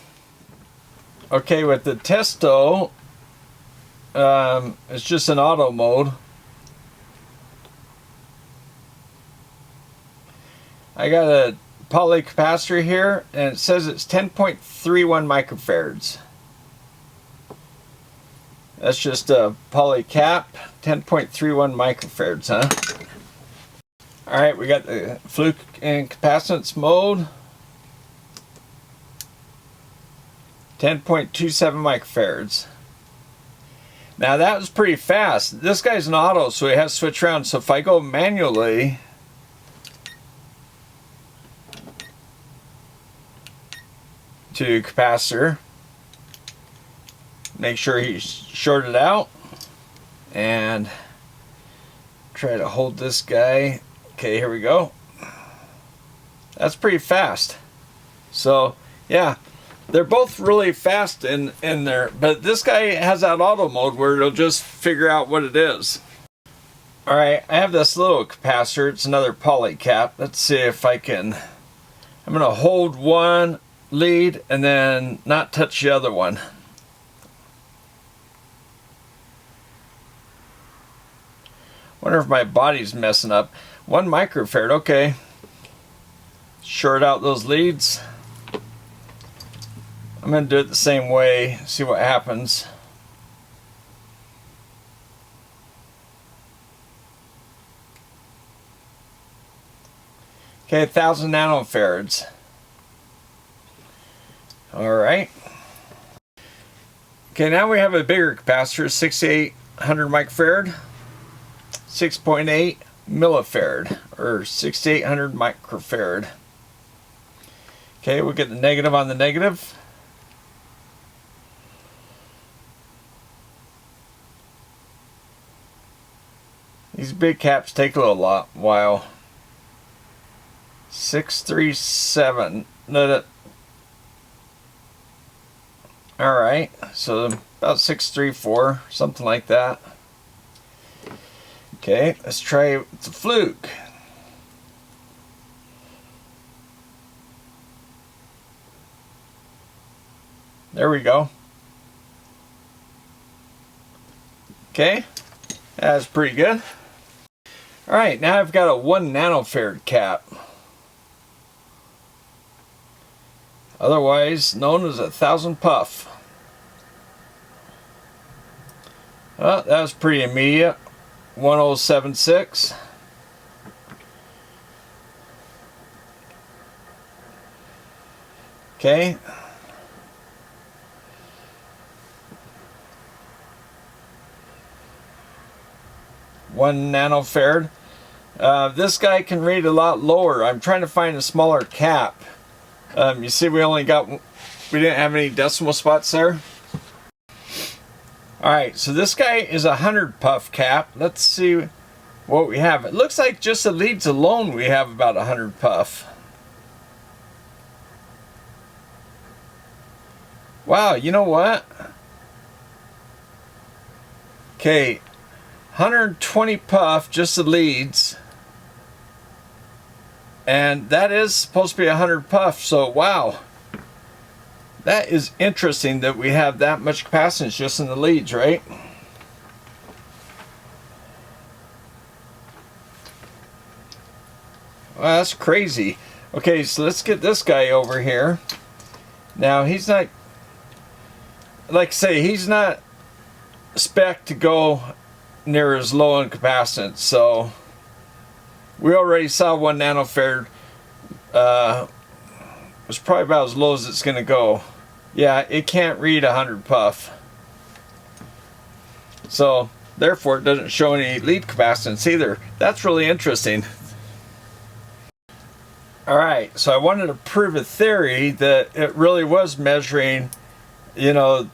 A: Okay, with the Testo, it's just an auto mode. I got a poly capacitor here, and it says it's 10.31 microfarads. That's just a poly cap, 10.31 microfarads, huh? Alright, we got the Fluke and capacitance mode, 10.27 microfarads. Now that was pretty fast. This guy's an auto, so he has to switch around. So if I go manually, to capacitor, make sure he's shorted out, and try to hold this guy. Okay, here we go. That's pretty fast. So yeah, they're both really fast in there, but this guy has that auto mode where it'll just figure out what it is. Alright, I have this little capacitor. It's another poly cap. Let's see if I can. I'm going to hold one lead and then not touch the other one. Wonder if my body's messing up. 1 microfarad, okay. Short out those leads. I'm going to do it the same way, see what happens. Okay, 1000 nanofarads. Alright. Okay, now we have a bigger capacitor, 6800 microfarad, 6.8 millifarad, or 6800 microfarad. Okay, we'll get the negative on the negative. These big caps take a little while. 637. Alright, so about 634, something like that. Okay, let's try the Fluke. There we go. Okay, that's pretty good. Alright, now I've got a 1 nanofarad cap, otherwise known as 1000 puff. Well, that was pretty immediate. 1076. Okay. One nanofarad. This guy can read a lot lower. I'm trying to find a smaller cap. You see, we didn't have any decimal spots there. Alright, so this guy is a 100 puff cap. Let's see what we have. It looks like just the leads alone we have about 100 puff. Wow, you know what? Okay, 120 puff, just the leads. And that is supposed to be 100 puff, so wow. That is interesting that we have that much capacitance just in the leads, right? Well, that's crazy. Okay, so let's get this guy over here. Now, he's not, like I say, he's not spec to go near as low in capacitance, so we already saw 1 nanofarad was probably about as low as it's going to go. Yeah, it can't read 100 puff. So, therefore, it doesn't show any lead capacitance either. That's really interesting. Alright, so I wanted to prove a theory that it really was measuring, you know,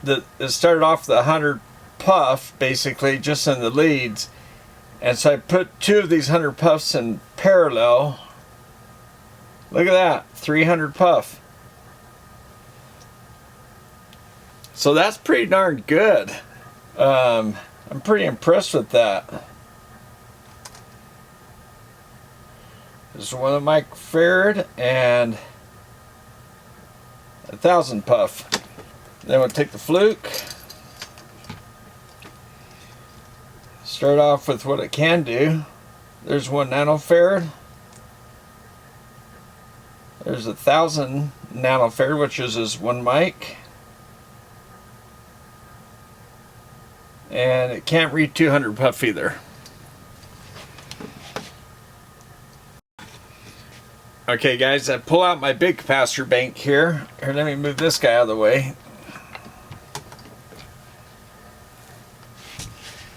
A: it started off the 100 puff, basically, just in the leads. And so I put 2 of these 100 puffs in parallel. Look at that, 300 puff. So that's pretty darn good. I'm pretty impressed with that. This is 1 microfarad and 1,000 puff. Then we'll take the Fluke. Start off with what it can do. There's 1 nanofarad. There's 1,000 nanofarad, which is 1 mic. And it can't read 200 puff either. Okay guys, I pull out my big capacitor bank here. Here, let me move this guy out of the way.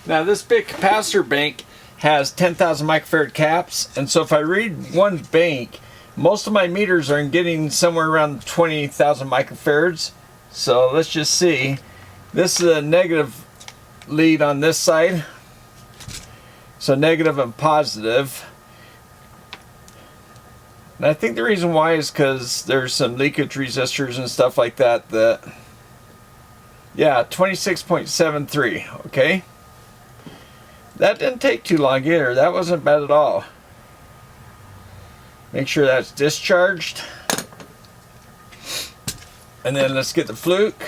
A: Now this big capacitor bank has 10,000 microfarad caps, and so if I read one bank, most of my meters are getting somewhere around 20,000 microfarads. So let's just see. This is a negative lead on this side. So negative and positive. And I think the reason why is because there's some leakage resistors and stuff like that yeah, 26.73, okay? That didn't take too long either. That wasn't bad at all. Make sure that's discharged. And then let's get the Fluke.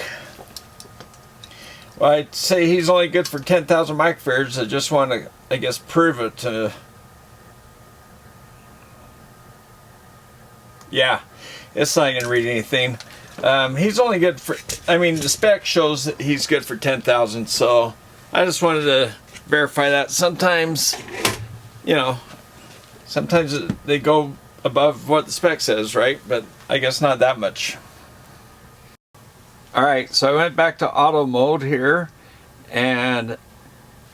A: Well, I'd say he's only good for 10,000 microfarads. I just want to, I guess, prove it to... Yeah, it's not going to read anything. He's only good for, I mean, the spec shows that he's good for 10,000, so I just wanted to verify that. Sometimes, you know, sometimes they go above what the spec says, right? But I guess not that much. Alright, so I went back to auto mode here, and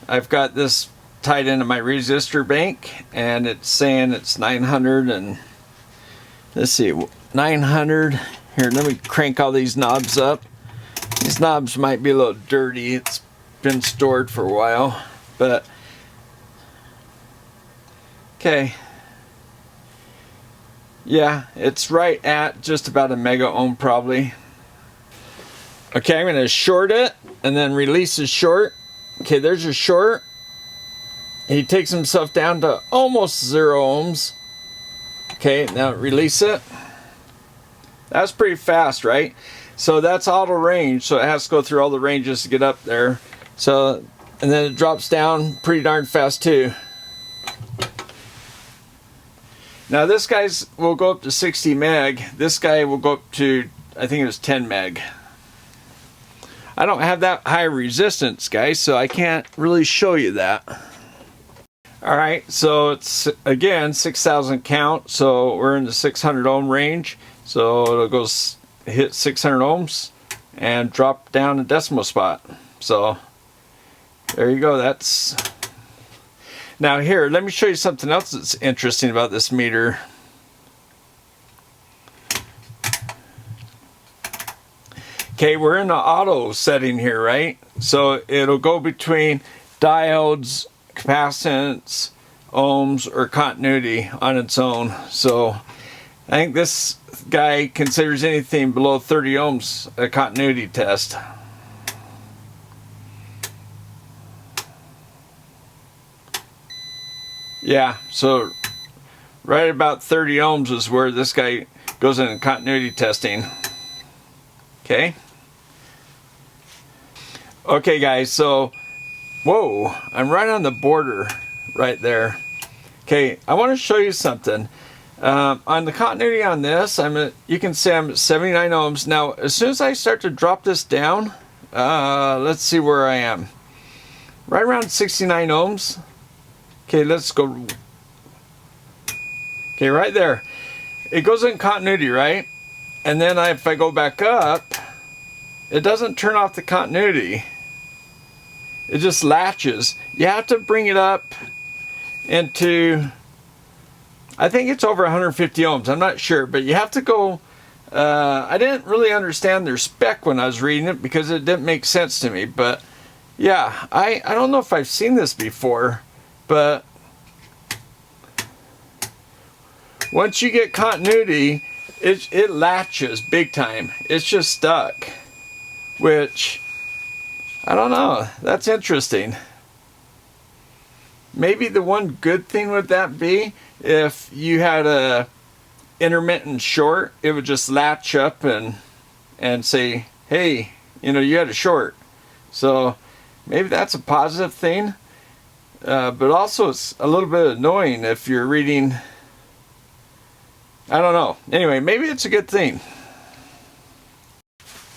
A: I've got this tied into my resistor bank, and it's saying it's 900 and... Let's see, 900. Here, let me crank all these knobs up. These knobs might be a little dirty. It's been stored for a while, but okay. Yeah, it's right at just about a mega ohm probably. Okay, I'm going to short it and then release the short. Okay, there's a short. He takes himself down to almost 0 ohms. Okay, now release it. That's pretty fast, right? So that's auto range, so it has to go through all the ranges to get up there. So, and then it drops down pretty darn fast too. Now this guy's will go up to 60 meg. This guy will go up to, I think it was 10 meg. I don't have that high resistance, guys, so I can't really show you that. Alright, so it's again 6,000 count, so we're in the 600 ohm range. So it'll go hit 600 ohms and drop down a decimal spot. So there you go. That's now here. Let me show you something else that's interesting about this meter. Okay, we're in the auto setting here, right? So it'll go between diodes, capacitance, ohms, or continuity on its own. So I think this guy considers anything below 30 ohms a continuity test. Yeah, so right about 30 ohms is where this guy goes in continuity testing. Okay. Okay guys, so whoa, I'm right on the border right there. Okay, I want to show you something. On the continuity on this, you can see I'm at 79 ohms. Now, as soon as I start to drop this down, let's see where I am. Right around 69 ohms. Okay, let's go. Okay, right there. It goes in continuity, right? And then if I go back up, it doesn't turn off the continuity. It just latches. You have to bring it up into, I think it's over 150 ohms. I'm not sure, but you have to go. I didn't really understand their spec when I was reading it because it didn't make sense to me. But yeah, I don't know if I've seen this before, but once you get continuity, it latches big time. It's just stuck, which I don't know. That's interesting. maybe the one good thing would that be if you had a intermittent short, it would just latch up and say, hey, you know, you had a short. So maybe that's a positive thing, but also it's a little bit annoying if you're reading, I don't know. Anyway, maybe it's a good thing.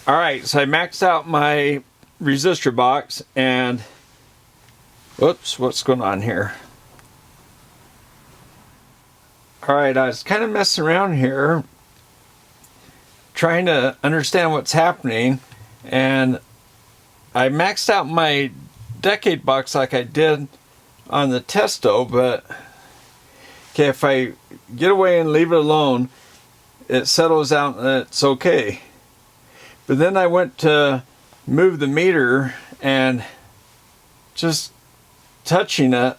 A: Alright, so I maxed out my resistor box, and whoops, what's going on here? Alright, I was kind of messing around here trying to understand what's happening, and I maxed out my decade box like I did on the Testo, but okay, if I get away and leave it alone, it settles out and it's okay. But then I went to move the meter, and just touching it.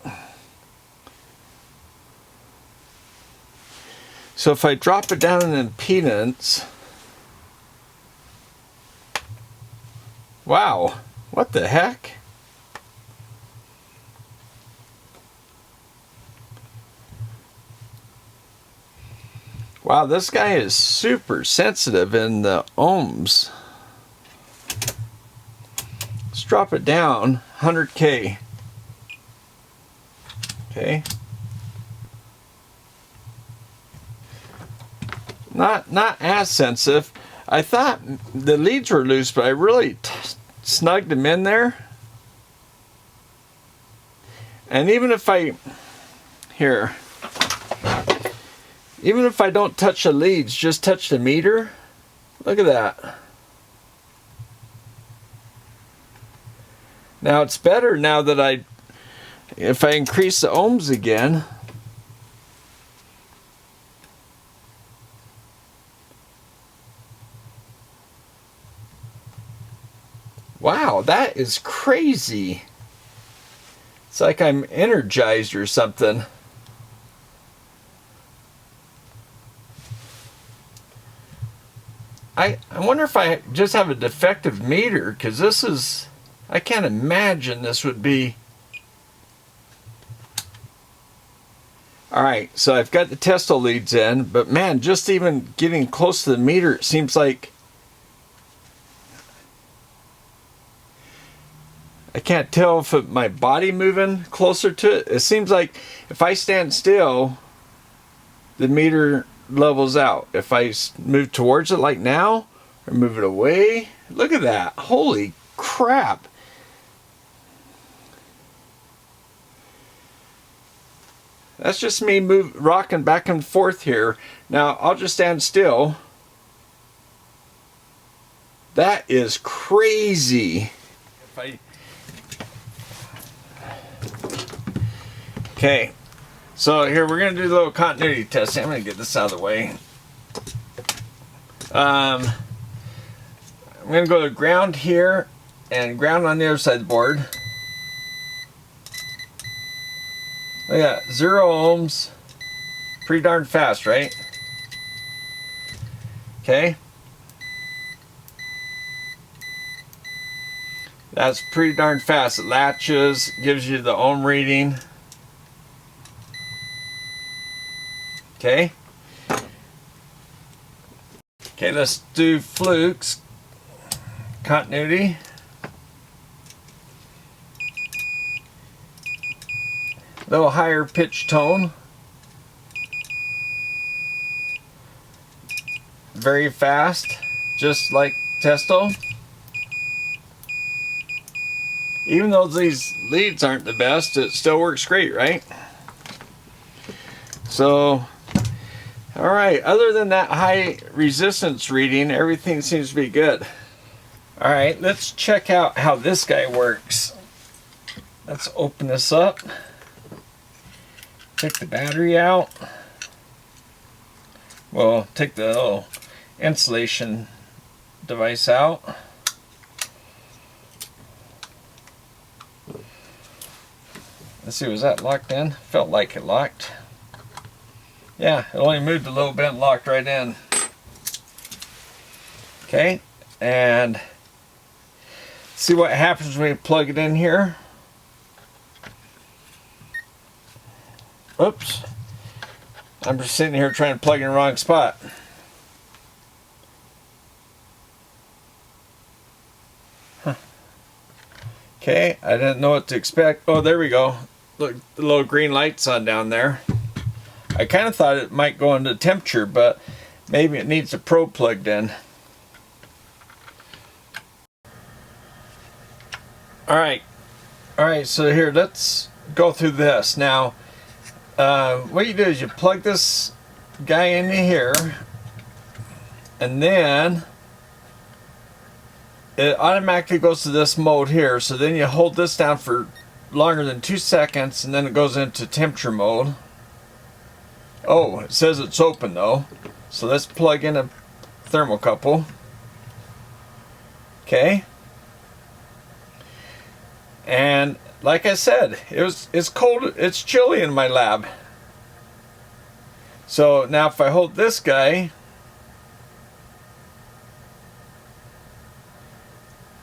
A: So if I drop it down in impedance, wow, what the heck? Wow, this guy is super sensitive in the ohms. Let's drop it down 100K. Okay. Not as sensitive. I thought the leads were loose, but I really snugged them in there. And even if I don't touch the leads, just touch the meter, look at that. Now it's better now that if I increase the ohms again, wow, that is crazy. It's like I'm energized or something. I wonder if I just have a defective meter, because this is, I can't imagine this would be. Alright, so I've got the Testo leads in, but man, just even getting close to the meter, it seems like I can't tell if my body moving closer to it. It seems like if I stand still, the meter levels out. If I move towards it like now, or move it away, look at that. Holy crap. That's just me rocking back and forth here. Now, I'll just stand still. That is crazy. Okay, so here we're going to do a little continuity testing. I'm going to get this out of the way. I'm going to go to ground here and ground on the other side of the board. Look at that, 0 ohms. Pretty darn fast, right? Okay. That's pretty darn fast. It latches, gives you the ohm reading. Okay. Okay, let's do Fluke's continuity. Little higher pitch tone. Very fast, just like Testo. Even though these leads aren't the best, it still works great, right? So, alright, other than that high resistance reading, everything seems to be good. Alright, let's check out how this guy works. Let's open this up. Take the battery out. Well, take the little insulation device out. Let's see, was that locked in? Felt like it locked. Yeah, it only moved a little bit and locked right in. Okay, and see what happens when we plug it in here. Oops. I'm just sitting here trying to plug in the wrong spot. Huh. Okay, I didn't know what to expect. Oh, there we go. Look, the little green light's on down there. I kind of thought it might go into temperature, but maybe it needs a probe plugged in. Alright, so here, let's go through this. Now, what you do is you plug this guy into here, and then it automatically goes to this mode here. So then you hold this down for longer than 2 seconds, and then it goes into temperature mode. Oh, it says it's open though. So let's plug in a thermocouple. Okay. And like I said, it's cold, it's chilly in my lab. So now if I hold this guy,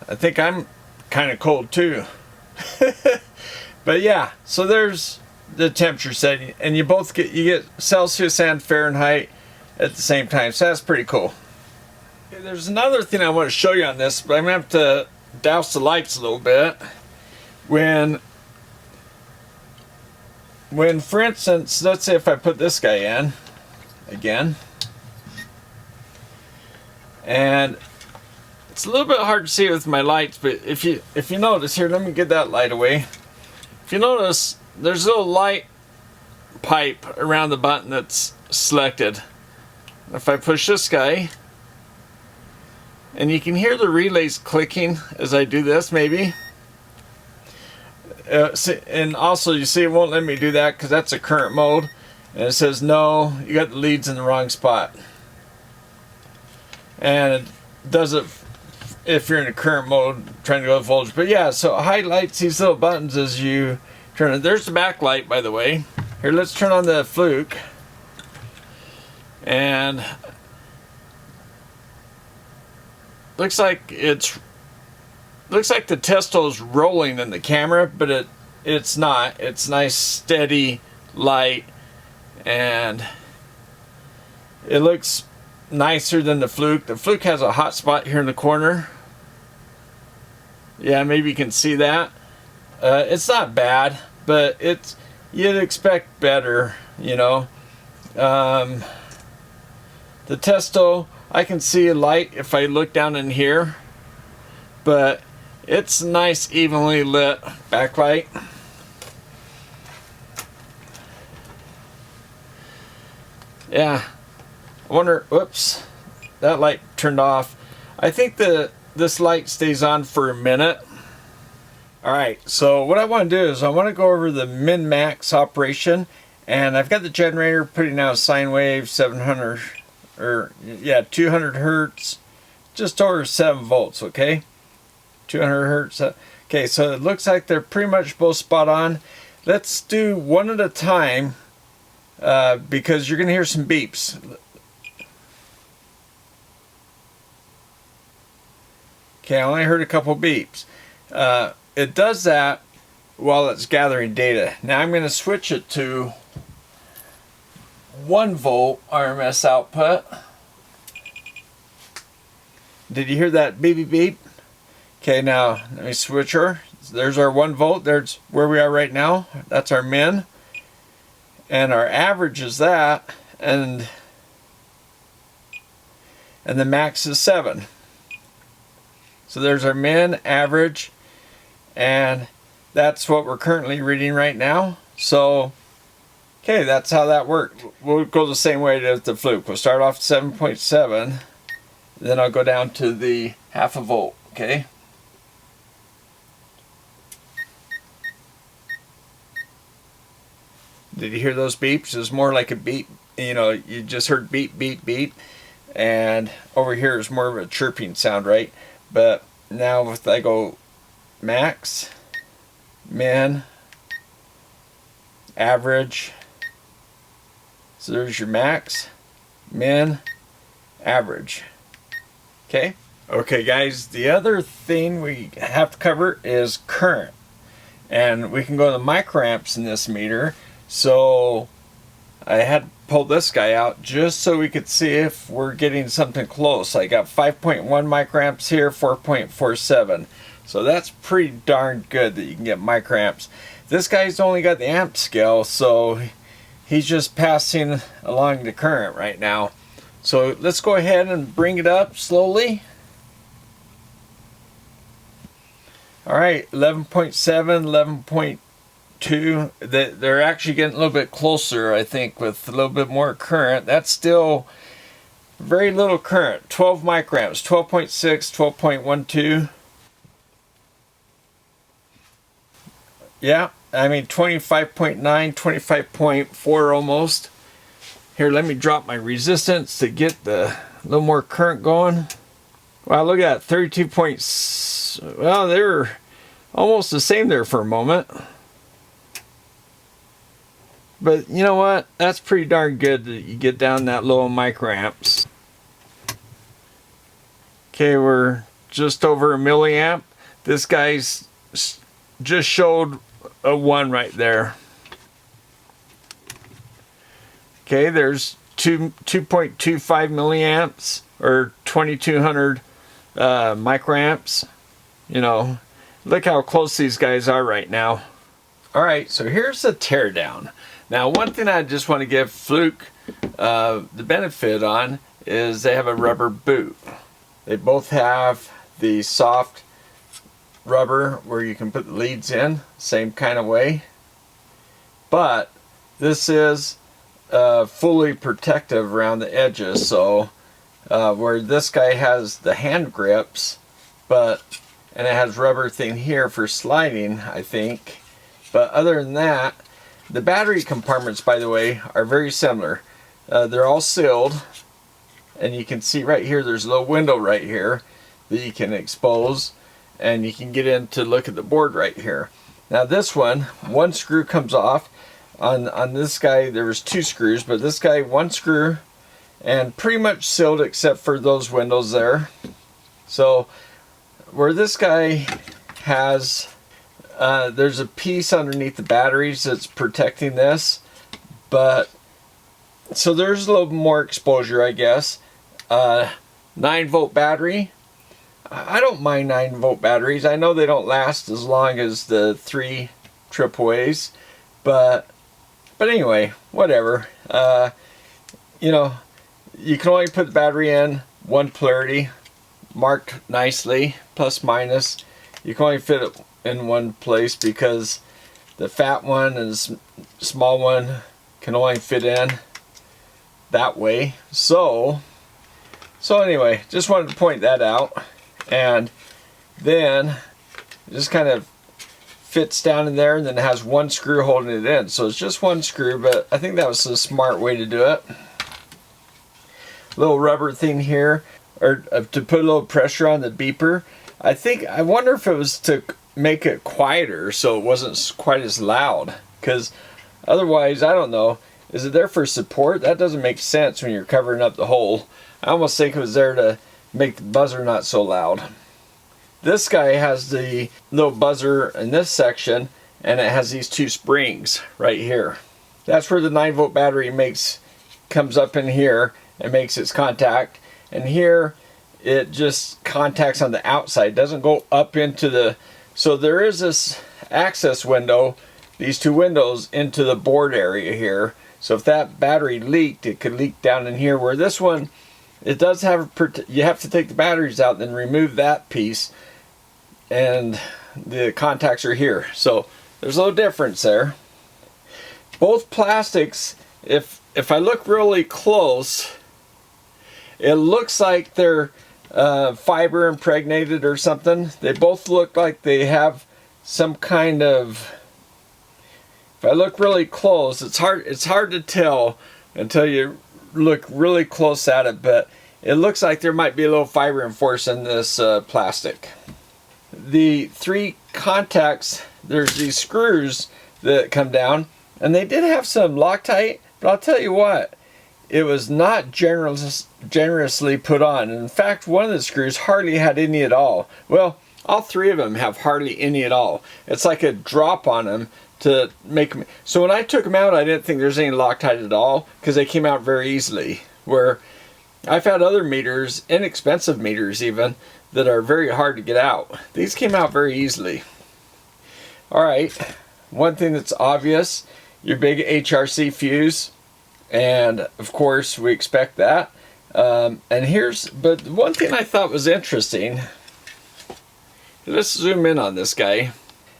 A: I think I'm kind of cold too. But yeah, so there's the temperature setting, and you get Celsius and Fahrenheit at the same time, so that's pretty cool. Okay, there's another thing I want to show you on this, but I'm gonna have to douse the lights a little bit. When for instance, let's say if I put this guy in again, and it's a little bit hard to see with my lights, but if you notice here, let me get that light away. If you notice, there's a little light pipe around the button that's selected. If I push this guy, and you can hear the relays clicking as I do this, maybe. And also you see it won't let me do that because that's a current mode, and it says no, you got the leads in the wrong spot. And it does it if you're in a current mode trying to go with voltage. But yeah, so it highlights these little buttons as you turn it. There's the backlight, by the way. Here, let's turn on the Fluke, and looks like the Testo is rolling in the camera, but it's not. It's nice steady light, and it looks nicer than the Fluke. The Fluke has a hot spot here in the corner. Yeah, maybe you can see that. It's not bad, but you'd expect better, you know. The Testo, I can see a light if I look down in here, but it's nice evenly lit backlight. Yeah, I wonder, whoops, that light turned off. I think this light stays on for a minute. Alright, so what I want to do is I want to go over the min-max operation, and I've got the generator putting out a sine wave 200 hertz, just over 7 volts, okay? 200 hertz. Okay, so it looks like they're pretty much both spot on. Let's do one at a time, because you're going to hear some beeps. Okay, I only heard a couple beeps. It does that while it's gathering data. Now I'm going to switch it to 1 volt RMS output. Did you hear that beep beep beep? Okay, now let me switch her. There's our 1 volt. There's where we are right now. That's our min. And our average is that. And the max is 7. So there's our min, average, and that's what we're currently reading right now. So, okay, that's how that worked. We'll go the same way as the Fluke. We'll start off at 7.7, then I'll go down to the half a volt, okay? Did you hear those beeps? It was more like a beep, you know, you just heard beep, beep, beep. And over here is more of a chirping sound, right? But now if I go max, min, average, so there's your max, min, average. Okay? Okay guys, the other thing we have to cover is current. And we can go to the microamps in this meter. So I had to pull this guy out just so we could see if we're getting something close. I got 5.1 microamps here, 4.47. So that's pretty darn good that you can get microamps. This guy's only got the amp scale, so he's just passing along the current right now. So let's go ahead and bring it up slowly. Alright, 11.7, 11.2. They're actually getting a little bit closer, I think, with a little bit more current. That's still very little current. 12 microamps, 12.6, 12.12. Yeah, I mean 25.9, 25.4 almost. Here, let me drop my resistance to get the little more current going. Wow, look at that, 32 points. Well, they were almost the same there for a moment. But you know what? That's pretty darn good that you get down that low microamps. Okay, we're just over a milliamp. This guy's just showed a 1 right there. Okay, there's 2.25 milliamps or 2200 microamps. You know, look how close these guys are right now. Alright, so here's the teardown. Now, one thing I just want to give Fluke the benefit on is they have a rubber boot. They both have the soft rubber where you can put the leads in, same kind of way. But this is fully protective around the edges, so where this guy has the hand grips, and it has rubber thing here for sliding, I think. But other than that, the battery compartments, by the way, are very similar. They're all sealed, and you can see right here there's a little window right here that you can expose, and you can get in to look at the board right here. Now this one screw comes off. On this guy there was 2 screws, but this guy 1 screw and pretty much sealed except for those windows there. So where this guy has there's a piece underneath the batteries that's protecting this, but so there's a little more exposure, I guess. 9-volt battery. I don't mind 9-volt batteries. I know they don't last as long as the 3 AAAs, but anyway, whatever. You know, you can only put the battery in one polarity, marked nicely, plus minus. You can only fit it in one place because the fat one and the small one can only fit in that way. So anyway, just wanted to point that out. And then it just kind of fits down in there, and then it has 1 screw holding it in. So it's just 1 screw, but I think that was a smart way to do it. Little rubber thing here, or to put a little pressure on the beeper. I wonder if it was to make it quieter so it wasn't quite as loud, because otherwise, I don't know, is it there for support? That doesn't make sense when you're covering up the hole. I almost think it was there to make the buzzer not so loud. This guy has the little buzzer in this section, and it has these 2 springs right here. That's where the 9-volt battery comes up in here and makes its contact, and here it just contacts on the outside. It doesn't go up into the, so there is this access window, these 2 windows into the board area here. So if that battery leaked, it could leak down in here, where this one, it does have you have to take the batteries out and then remove that piece, and the contacts are here. So there's a little difference there. Both plastics, if I look really close, it looks like they're fiber impregnated or something. They both look like they have some kind of, if I look really close, it's hard to tell until you look really close at it, but it looks like there might be a little fiber reinforced in this plastic. The 3 contacts, there's these screws that come down, and they did have some Loctite, but I'll tell you what, it was not generously put on. In fact, one of the screws hardly had any at all. Well, all 3 of them have hardly any at all. It's like a drop on them to make them. So when I took them out, I didn't think there's any Loctite at all, because they came out very easily. Where I've had other meters, inexpensive meters even, that are very hard to get out. These came out very easily. Alright, one thing that's obvious, your big HRC fuse, and of course we expect that. But one thing I thought was interesting, let's zoom in on this guy,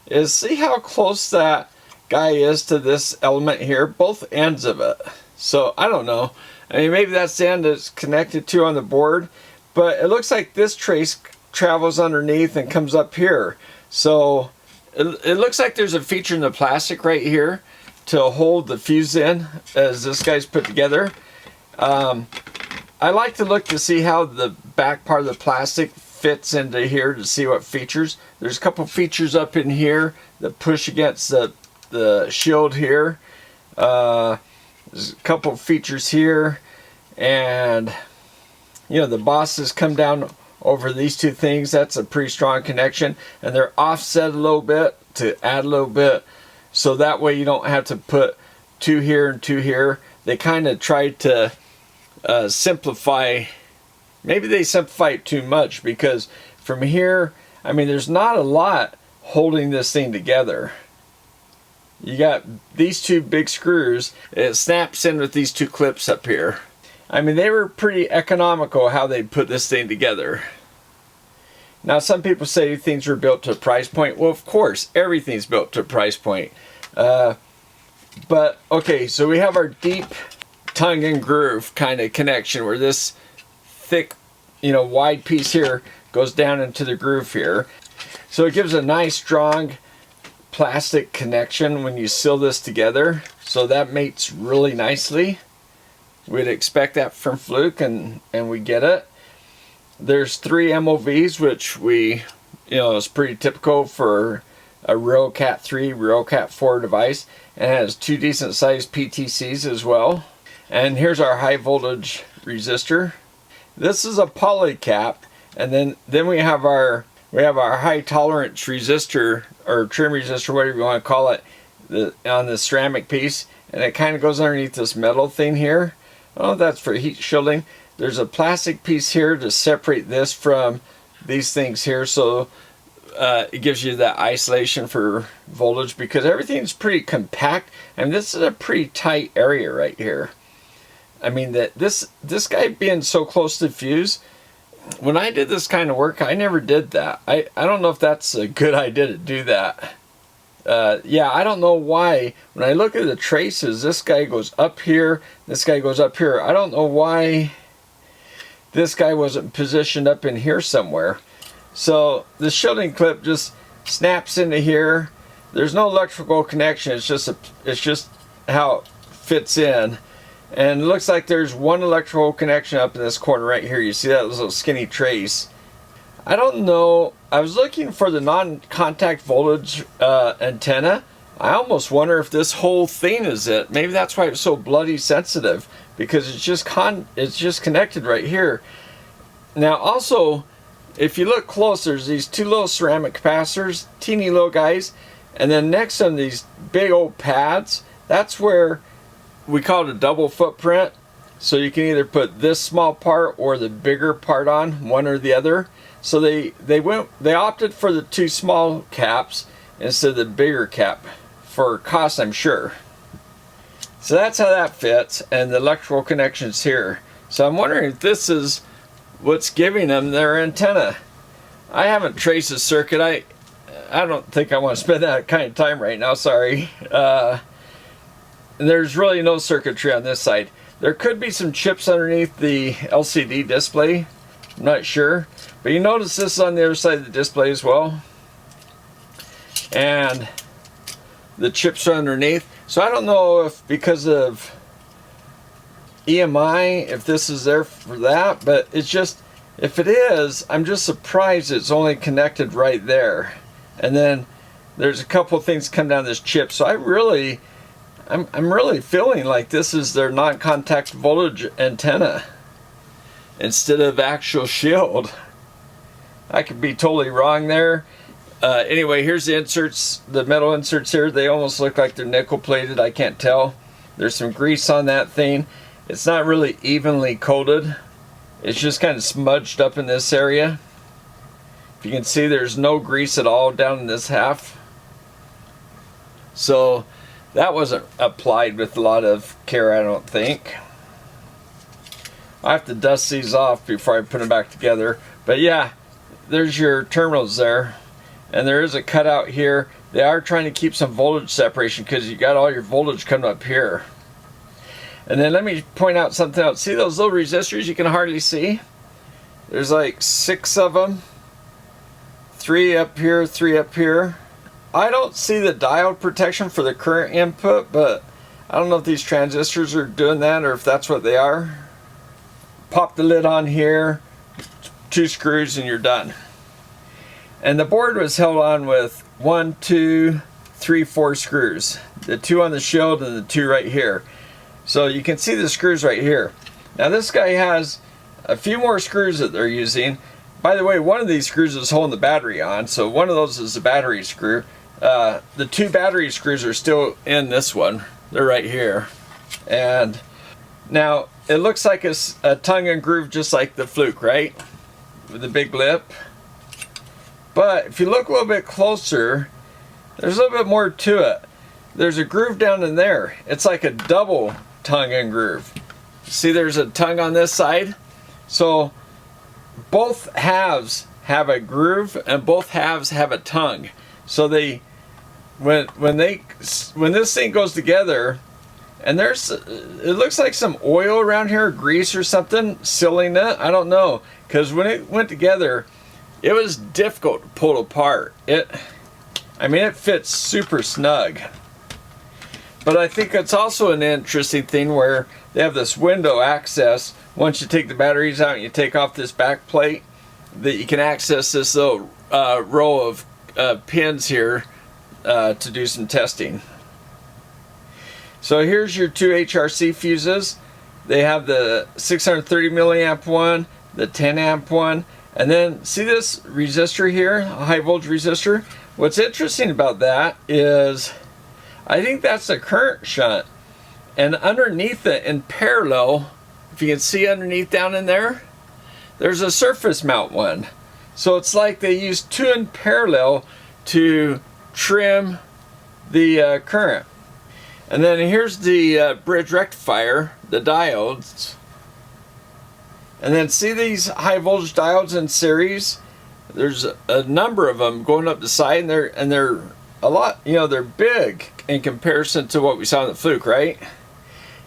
A: is see how close that guy is to this element here, both ends of it. So I don't know, I mean maybe that's the end it's connected to on the board, but it looks like this trace travels underneath and comes up here. So it looks like there's a feature in the plastic right here to hold the fuse in as this guy's put together. I like to look to see how the back part of the plastic fits into here to see what features. There's a couple features up in here that push against the shield here. There's a couple features here, and you know the bosses come down over these two things. That's a pretty strong connection, and they're offset a little bit to add a little bit, so that way you don't have to put two here and two here. They kind of tried to simplify. Maybe they simplify it too much, because from here, I mean there's not a lot holding this thing together. You got these two big screws, it snaps in with these two clips up here. I mean they were pretty economical how they put this thing together. Now some people say things were built to a price point. Well, of course everything's built to a price point. But okay, so we have our deep tongue and groove kind of connection where this thick, you know, wide piece here goes down into the groove here. So it gives a nice strong plastic connection when you seal this together. So that mates really nicely. We'd expect that from Fluke, and we get it. There's 3 MOVs, which we, you know, is pretty typical for a real Cat 3, real Cat 4 device, and it has 2 decent sized PTCs as well. And here's our high voltage resistor. This is a poly cap, and then we have our high tolerance resistor, or trim resistor, whatever you want to call it, on the ceramic piece, and it kind of goes underneath this metal thing here. Oh, that's for heat shielding. There's a plastic piece here to separate this from these things here, so it gives you that isolation for voltage, because everything's pretty compact, and this is a pretty tight area right here. I mean that this guy being so close to the fuse, when I did this kind of work, I never did that. I don't know if that's a good idea to do that. Yeah, I don't know why. When I look at the traces, this guy goes up here, this guy goes up here. I don't know why this guy wasn't positioned up in here somewhere. So the shielding clip just snaps into here. There's no electrical connection. It's just how it fits in. And it looks like there's one electrical connection up in this corner right here. You see that little skinny trace. I don't know. I was looking for the non-contact voltage antenna. I almost wonder if this whole thing is it. Maybe that's why it's so bloody sensitive, because it's just connected right here. Now also, if you look close, there's these 2 little ceramic capacitors, teeny little guys, and then next to them these big old pads. That's where we call it a double footprint. So you can either put this small part or the bigger part on, one or the other. So they opted for the 2 small caps instead of the bigger cap for cost, I'm sure. So that's how that fits, and the electrical connections here. So I'm wondering if this is what's giving them their antenna. I haven't traced the circuit. I don't think I want to spend that kind of time right now, sorry. There's really no circuitry on this side. There could be some chips underneath the LCD display. I'm not sure. But you notice this is on the other side of the display as well. And the chips are underneath. So I don't know if because of EMI, if this is there for that. But it's just, if it is, I'm just surprised it's only connected right there. And then there's a couple things come down this chip. So I'm really feeling like this is their non-contact voltage antenna instead of actual shield. I could be totally wrong there. Anyway, here's the inserts, the metal inserts here. They almost look like they're nickel plated. I can't tell. There's some grease on that thing. It's not really evenly coated. It's just kind of smudged up in this area. If you can see, there's no grease at all down in this half. So that wasn't applied with a lot of care, I don't think. I have to dust these off before I put them back together. But yeah, there's your terminals there. And there is a cutout here. They are trying to keep some voltage separation because you got all your voltage coming up here. And then let me point out something else. See those little resistors you can hardly see? There's like 6 of them. 3 up here, 3 up here. I don't see the diode protection for the current input, but I don't know if these transistors are doing that or if that's what they are. Pop the lid on here, 2 screws, and you're done. And the board was held on with 1, 2, 3, 4 screws. The 2 on the shield and the 2 right here. So you can see the screws right here. Now this guy has a few more screws that they're using. By the way, one of these screws is holding the battery on, so one of those is the battery screw. The 2 battery screws are still in this one. They're right here. And now it looks like a tongue and groove just like the Fluke, right? With the big lip. But if you look a little bit closer, there's a little bit more to it. There's a groove down in there. It's like a double tongue and groove. See, there's a tongue on this side. So both halves have a groove and both halves have a tongue. So they, when this thing goes together, and there's, it looks like some oil around here, grease or something, sealing it. I don't know, because when it went together, it was difficult to pull apart. I mean, it fits super snug. But I think it's also an interesting thing where they have this window access. Once you take the batteries out and you take off this back plate, that you can access this little row of pins here to do some testing. So here's your 2 HRC fuses. They have the 630 milliamp one, the 10 amp one, and then see this resistor here, a high voltage resistor? What's interesting about that is I think that's a current shunt, and underneath it in parallel, if you can see underneath down in there, there's a surface mount one. So it's like they use 2 in parallel to trim the current. And then here's the bridge rectifier, the diodes. And then see these high voltage diodes in series? There's a number of them going up the side, and they're a lot, you know, they're big in comparison to what we saw in the Fluke, right?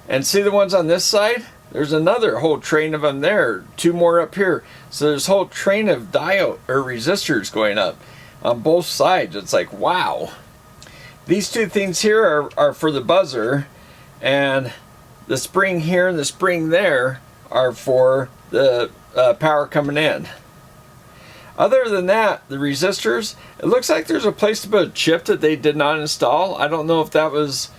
A: And see the ones on this side? There's another whole train of them there, 2 more up here. So there's a whole train of diode or resistors going up on both sides. It's like, wow. These 2 things here are for the buzzer, and the spring here and the spring there are for the power coming in. Other than that, the resistors, it looks like there's a place to put a chip that they did not install. I don't know if that was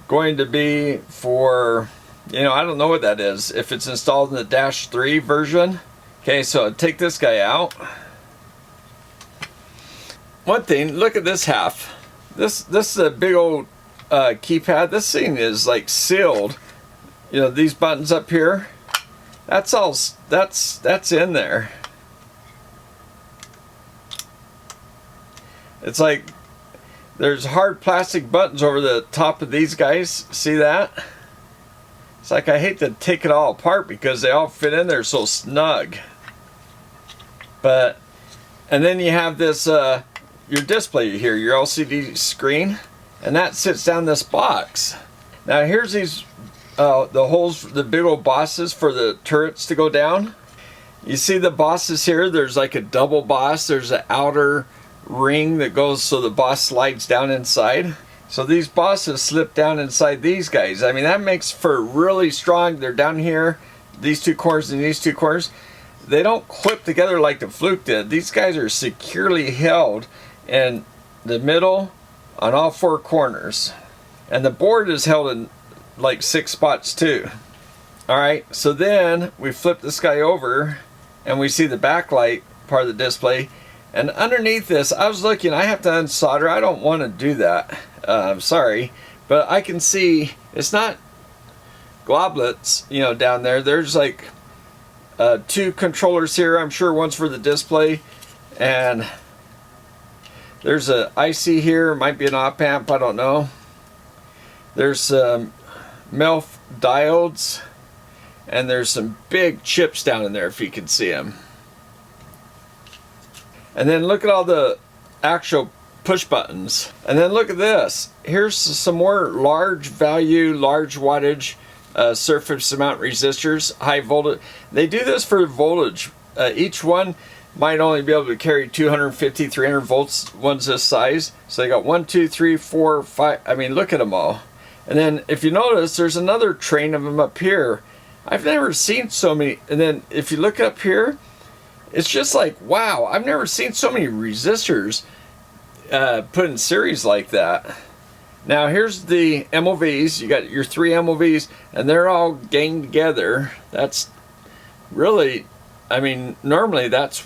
A: going to be for, you know, I don't know what that is. If it's installed in the Dash 3 version. Okay, so take this guy out. One thing, look at this half. This is a big old keypad. This thing is like sealed. You know, these buttons up here, that's all, that's in there. It's like there's hard plastic buttons over the top of these guys. See that? It's like I hate to take it all apart because they all fit in there so snug. But, and then you have this, your display here, your LCD screen, and that sits down this box. Now here's these, the holes, the big old bosses for the turrets to go down. You see the bosses here, there's like a double boss, there's an outer ring that goes so the boss slides down inside. So these bosses slip down inside these guys. I mean, that makes for really strong, they're down here, these 2 corners and these 2 corners. They don't clip together like the Fluke did. These guys are securely held in the middle on all 4 corners. And the board is held in like 6 spots too. Alright, so then we flip this guy over and we see the backlight part of the display. And underneath this, I was looking, I have to unsolder. I don't want to do that. Sorry. But I can see it's not globlets, you know, down there. There's like 2 controllers here. I'm sure one's for the display. And there's a IC here. Might be an op amp. I don't know. There's some MELF diodes. And there's some big chips down in there if you can see them. And then look at all the actual push buttons. And then look at this. Here's some more large value, large wattage surface mount resistors, high voltage. They do this for voltage. Each one might only be able to carry 250, 300 volts, one's this size. So they got 1, 2, 3, 4, 5. I mean, look at them all. And then if you notice, there's another train of them up here. I've never seen so many. And then if you look up here, it's just like, wow, I've never seen so many resistors put in series like that. Now here's the MOVs. You got your 3 MOVs, and they're all ganged together. That's really, I mean, normally that's,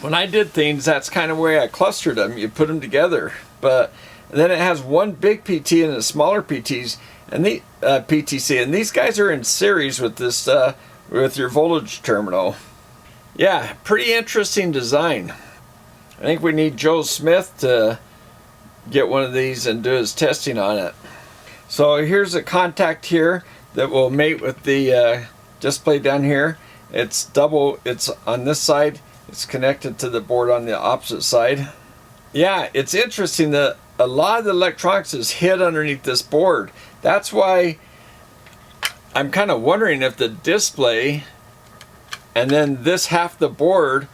A: when I did things, that's kind of the way I clustered them. You put them together. But then it has one big PT and a smaller PTs, and the PTC, and these guys are in series with this with your voltage terminal. Yeah, pretty interesting design. I think we need Joe Smith to get one of these and do his testing on it. So here's a contact here that will mate with the display down here. It's double, it's on this side, it's connected to the board on the opposite side. Yeah, it's interesting that a lot of the electronics is hid underneath this board. That's why I'm kind of wondering if the display and then this half the board,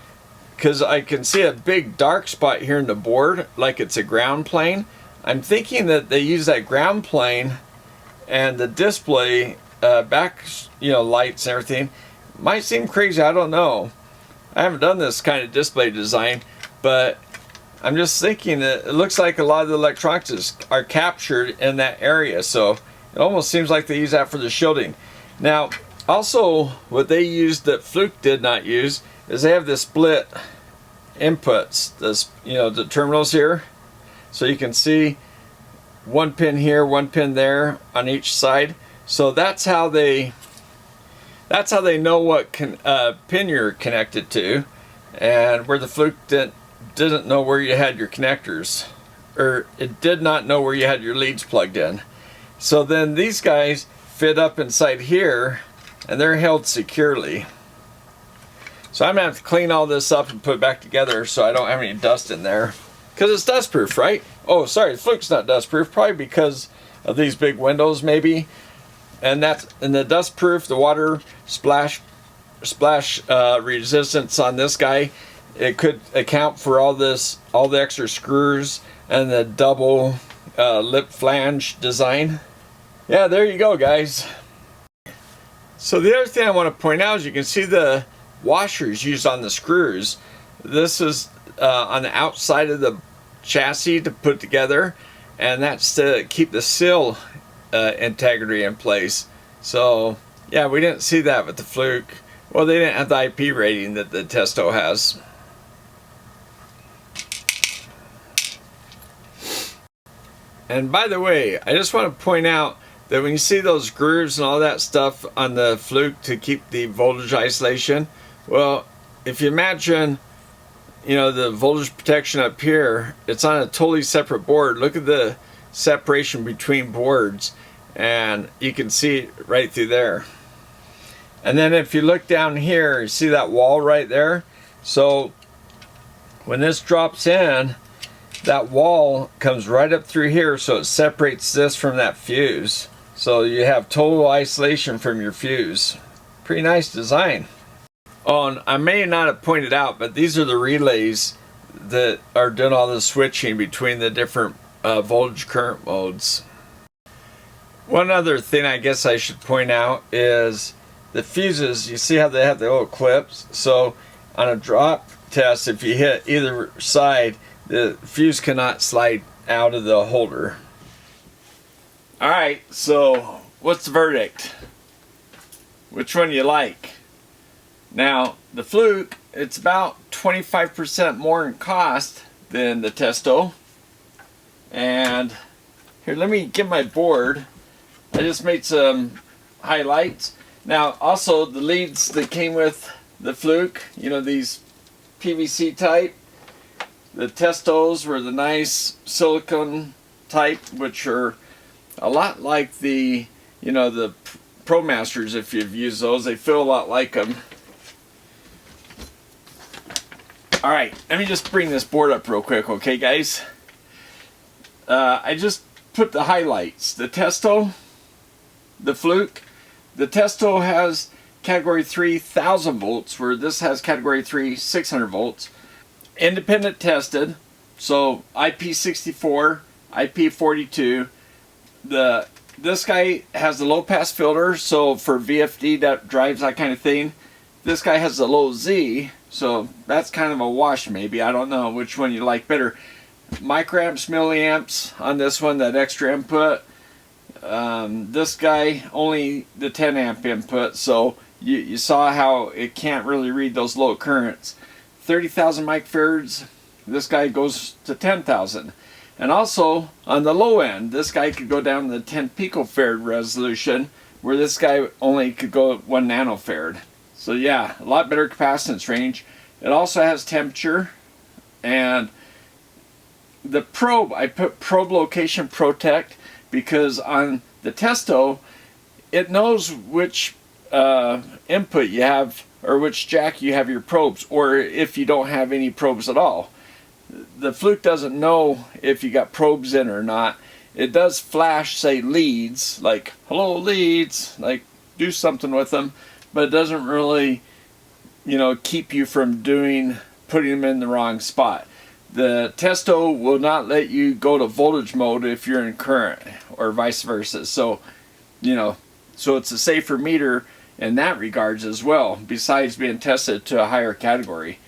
A: because I can see a big dark spot here in the board like it's a ground plane. I'm thinking that they use that ground plane and the display back, you know, lights and everything. Might seem crazy, I don't know. I haven't done this kind of display design, but I'm just thinking that it looks like a lot of the electronics are captured in that area, so it almost seems like they use that for the shielding. Now, also what they used that Fluke did not use is they have the split inputs, this, you know, the terminals here, so you can see one pin here, one pin there on each side. So that's how they know what pin you're connected to, and where the Fluke didn't know where you had your connectors, or it did not know where you had your leads plugged in. So then these guys fit up inside here, and they're held securely. So I'm gonna have to clean all this up and put it back together so I don't have any dust in there, because it's dust proof, right? Oh, sorry, the Fluke's not dust proof, probably because of these big windows maybe. And that's in the dust proof, the water splash resistance on this guy. It could account for all the extra screws and the double lip flange design. Yeah, there you go, guys. So the other thing I want to point out is you can see the washers used on the screws. This is on the outside of the chassis to put together, and that's to keep the seal integrity in place. So yeah, we didn't see that with the Fluke. Well, they didn't have the IP rating that the Testo has. And by the way, I just want to point out that when you see those grooves and all that stuff on the Fluke to keep the voltage isolation, well, if you imagine, you know, the voltage protection up here, it's on a totally separate board. Look at the separation between boards, and you can see it right through there. And then if you look down here, you see that wall right there? So when this drops in, that wall comes right up through here, so it separates this from that fuse. So you have total isolation from your fuse. Pretty nice design. Oh, and I may not have pointed out, but these are the relays that are doing all the switching between the different voltage current modes. One other thing I guess I should point out is the fuses. You see how they have the little clips? So on a drop test, if you hit either side, the fuse cannot slide out of the holder. Alright, so what's the verdict? Which one you like? Now, the Fluke, it's about 25% more in cost than the Testo. And here, let me get my board. I just made some highlights. Now, also the leads that came with the Fluke, you know, these PVC type. The Testos were the nice silicone type, which are a lot like the, you know, the Pro Masters. If you've used those, they feel a lot like them. All right, let me just bring this board up real quick, okay, guys? I just put the highlights. The Testo, the Fluke. The Testo has category 3 1000 volts, where this has category 3 600 volts. Independent tested, so IP64, IP42. This guy has the low pass filter, so for VFD that drives that kind of thing. This guy has the low Z, so that's kind of a wash maybe. I don't know which one you like better. Microamps, milliamps on this one, that extra input. This guy only the 10 amp input, so you saw how it can't really read those low currents. 30,000 microfarads, this guy goes to 10,000. And also on the low end, this guy could go down to the 10 picofarad resolution, where this guy only could go 1 nanofarad. So yeah, a lot better capacitance range. It also has temperature, and the probe, I put probe location protect, because on the Testo, it knows which input you have, or which jack you have your probes, or if you don't have any probes at all. The Fluke doesn't know if you got probes in or not. It does flash, say, leads, like, hello leads, like, do something with them, but it doesn't really, you know, keep you from putting them in the wrong spot. The Testo will not let you go to voltage mode if you're in current, or vice versa. So, you know, so it's a safer meter in that regards as well, besides being tested to a higher category.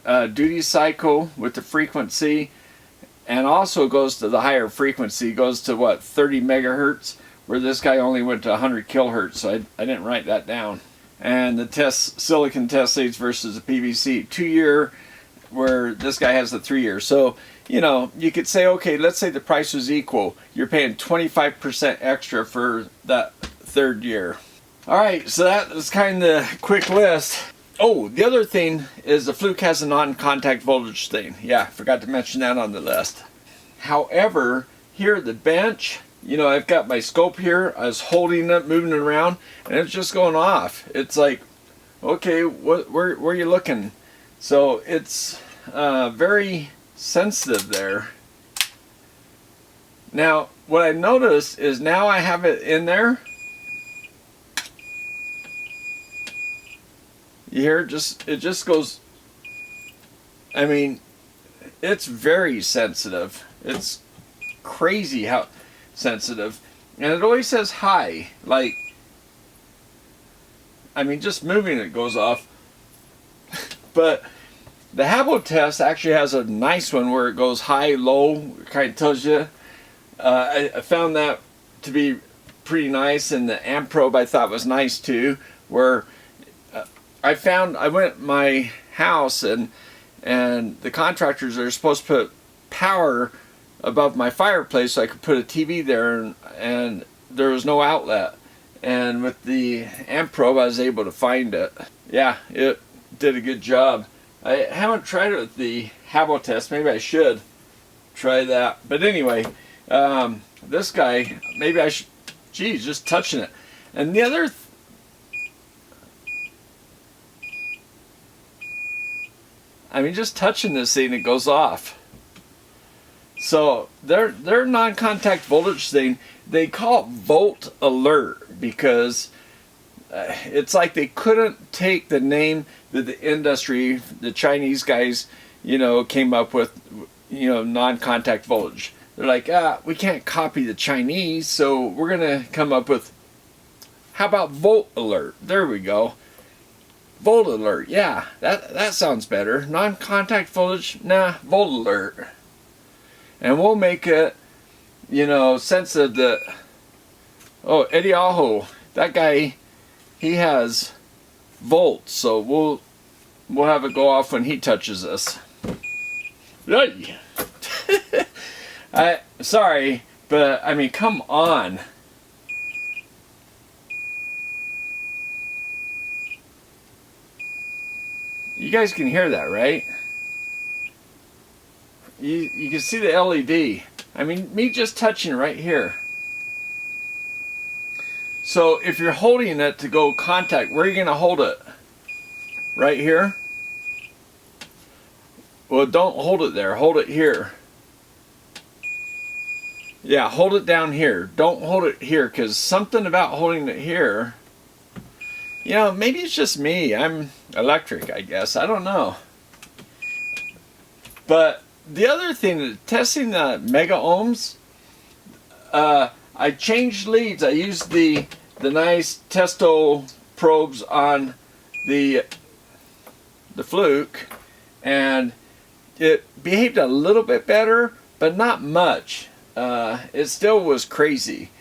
A: Duty cycle with the frequency, and also goes to the higher frequency, goes to what, 30 megahertz, where this guy only went to 100 kilohertz, so I didn't write that down. And the silicon test leads versus the PVC 2-year, where this guy has the 3-year. So, you know, you could say, okay, let's say the price was equal. You're paying 25% extra for that 3rd year. All right, so that was kind of a quick list. Oh, the other thing is the Fluke has a non-contact voltage thing. Yeah, forgot to mention that on the list. However, here at the bench, you know, I've got my scope here. I was holding it, moving it around, and it's just going off. It's like, okay, where are you looking? So it's very sensitive there. Now, what I noticed is now I have it in there. You hear it just goes, I mean, it's very sensitive. It's crazy how sensitive. And it always says high, like, I mean, just moving it goes off. But the Habo test actually has a nice one where it goes high, low, it kind of tells you. I found that to be pretty nice, and the amp probe I thought was nice too, where I went to my house, and the contractors are supposed to put power above my fireplace so I could put a TV there, and there was no outlet. And with the amp probe I was able to find it. Yeah, it did a good job. I haven't tried it with the Habo test. Maybe I should try that. But anyway, this guy, maybe I should, geez, just touching it. And the other I mean, just touching this thing, it goes off. So their non-contact voltage thing, they call it volt alert, because it's like they couldn't take the name that the industry, the Chinese guys, you know, came up with, you know, non-contact voltage. They're like, we can't copy the Chinese, so we're gonna come up with, how about volt alert? There we go. Volt alert, yeah, that sounds better. Non-contact voltage, nah, volt alert. And we'll make it, you know, sensitive that, oh, Eddie Aho, that guy, he has volts, so we'll have it go off when he touches us. Hey. Sorry, but I mean, come on. You guys can hear that, right? You can see the LED. I mean, me just touching right here. So if you're holding it to go contact, where are you going to hold it? Right here? Well, don't hold it there. Hold it here. Yeah, hold it down here. Don't hold it here, because something about holding it here, you know, maybe it's just me. I'm electric, I guess. I don't know. But the other thing, testing the mega ohms, I changed leads. I used the nice Testo probes on the Fluke, and it behaved a little bit better, but not much. It still was crazy.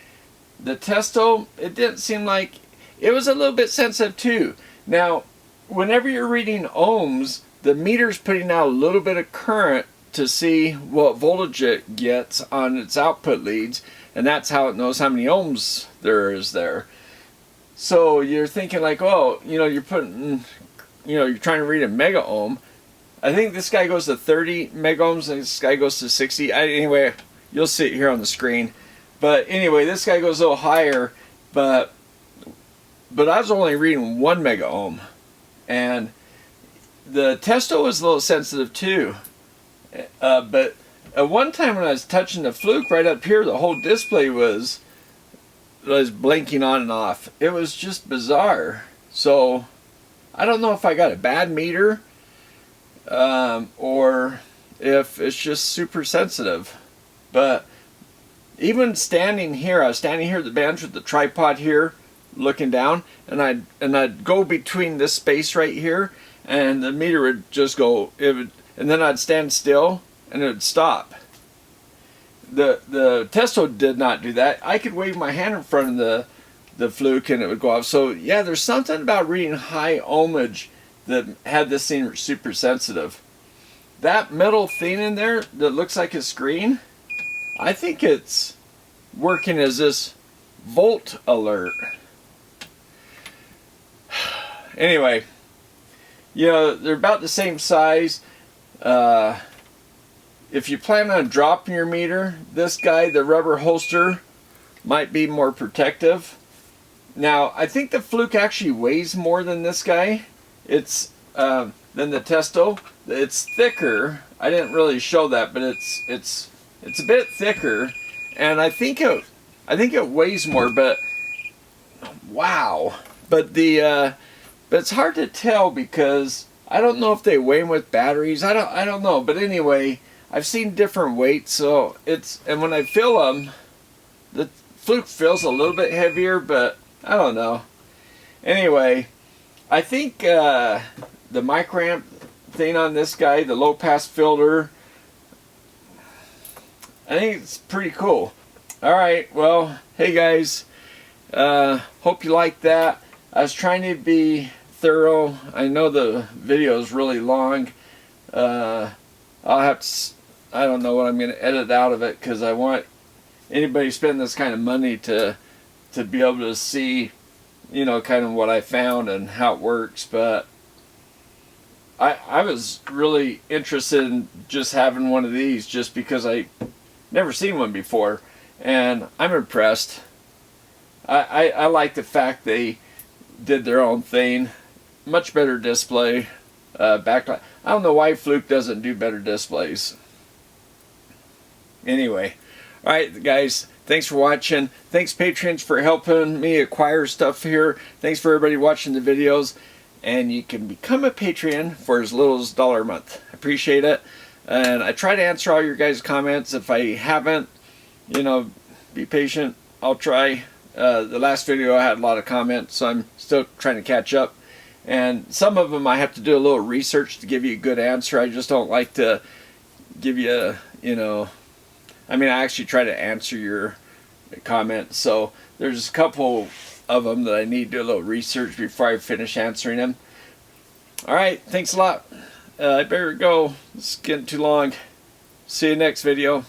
A: The Testo, it didn't seem like, it was a little bit sensitive too. Now, whenever you're reading ohms, the meter's putting out a little bit of current to see what voltage it gets on its output leads, and that's how it knows how many ohms there is there. So you're thinking like, oh, you know, you're putting, you know, you're trying to read a mega ohm. I think this guy goes to 30 mega ohms and this guy goes to 60. Anyway, you'll see it here on the screen. But anyway, this guy goes a little higher, but I was only reading 1 mega ohm. And the Testo was a little sensitive too. But at one time when I was touching the Fluke right up here, the whole display was blinking on and off. It was just bizarre. So I don't know if I got a bad meter or if it's just super sensitive. But even standing here, I was standing here at the bench with the tripod here, looking down, and I'd go between this space right here, and the meter would just go. And then I'd stand still, and it would stop. The Testo did not do that. I could wave my hand in front of the Fluke, and it would go off. So yeah, there's something about reading high ohmage that had this thing super sensitive. That metal thing in there that looks like a screen, I think it's working as this volt alert. Anyway, you know, they're about the same size. If you plan on dropping your meter, this guy, the rubber holster, might be more protective. Now, I think the Fluke actually weighs more than this guy. It's than the Testo. It's thicker. I didn't really show that, but it's a bit thicker, and I think it weighs more. But wow! But but it's hard to tell because I don't know if they weigh them with batteries. I don't know. But anyway, I've seen different weights, so and when I fill them, the Fluke feels a little bit heavier, but I don't know. Anyway, I think the microamp thing on this guy, the low pass filter, I think it's pretty cool. Alright, well, hey guys, hope you like that. I was trying to be thorough. I know the video is really long. I'll have to, I don't know what I'm going to edit out of it, because I want anybody spending this kind of money to be able to see, you know, kind of what I found and how it works. But I was really interested in just having one of these just because I never seen one before, and I'm impressed. I like the fact they did their own thing. Much better display, backlight. I don't know why Fluke doesn't do better displays. Anyway, alright guys, thanks for watching. Thanks Patreons for helping me acquire stuff here. Thanks for everybody watching the videos. And you can become a Patreon for as little as $1 a month. I appreciate it. And I try to answer all your guys' comments. If I haven't, you know, be patient. I'll try. The last video I had a lot of comments, so I'm still trying to catch up. And some of them I have to do a little research to give you a good answer. I just don't like to give you, you know, I mean, I actually try to answer your comments. So there's a couple of them that I need to do a little research before I finish answering them. Alright, thanks a lot. I better go. It's getting too long. See you next video.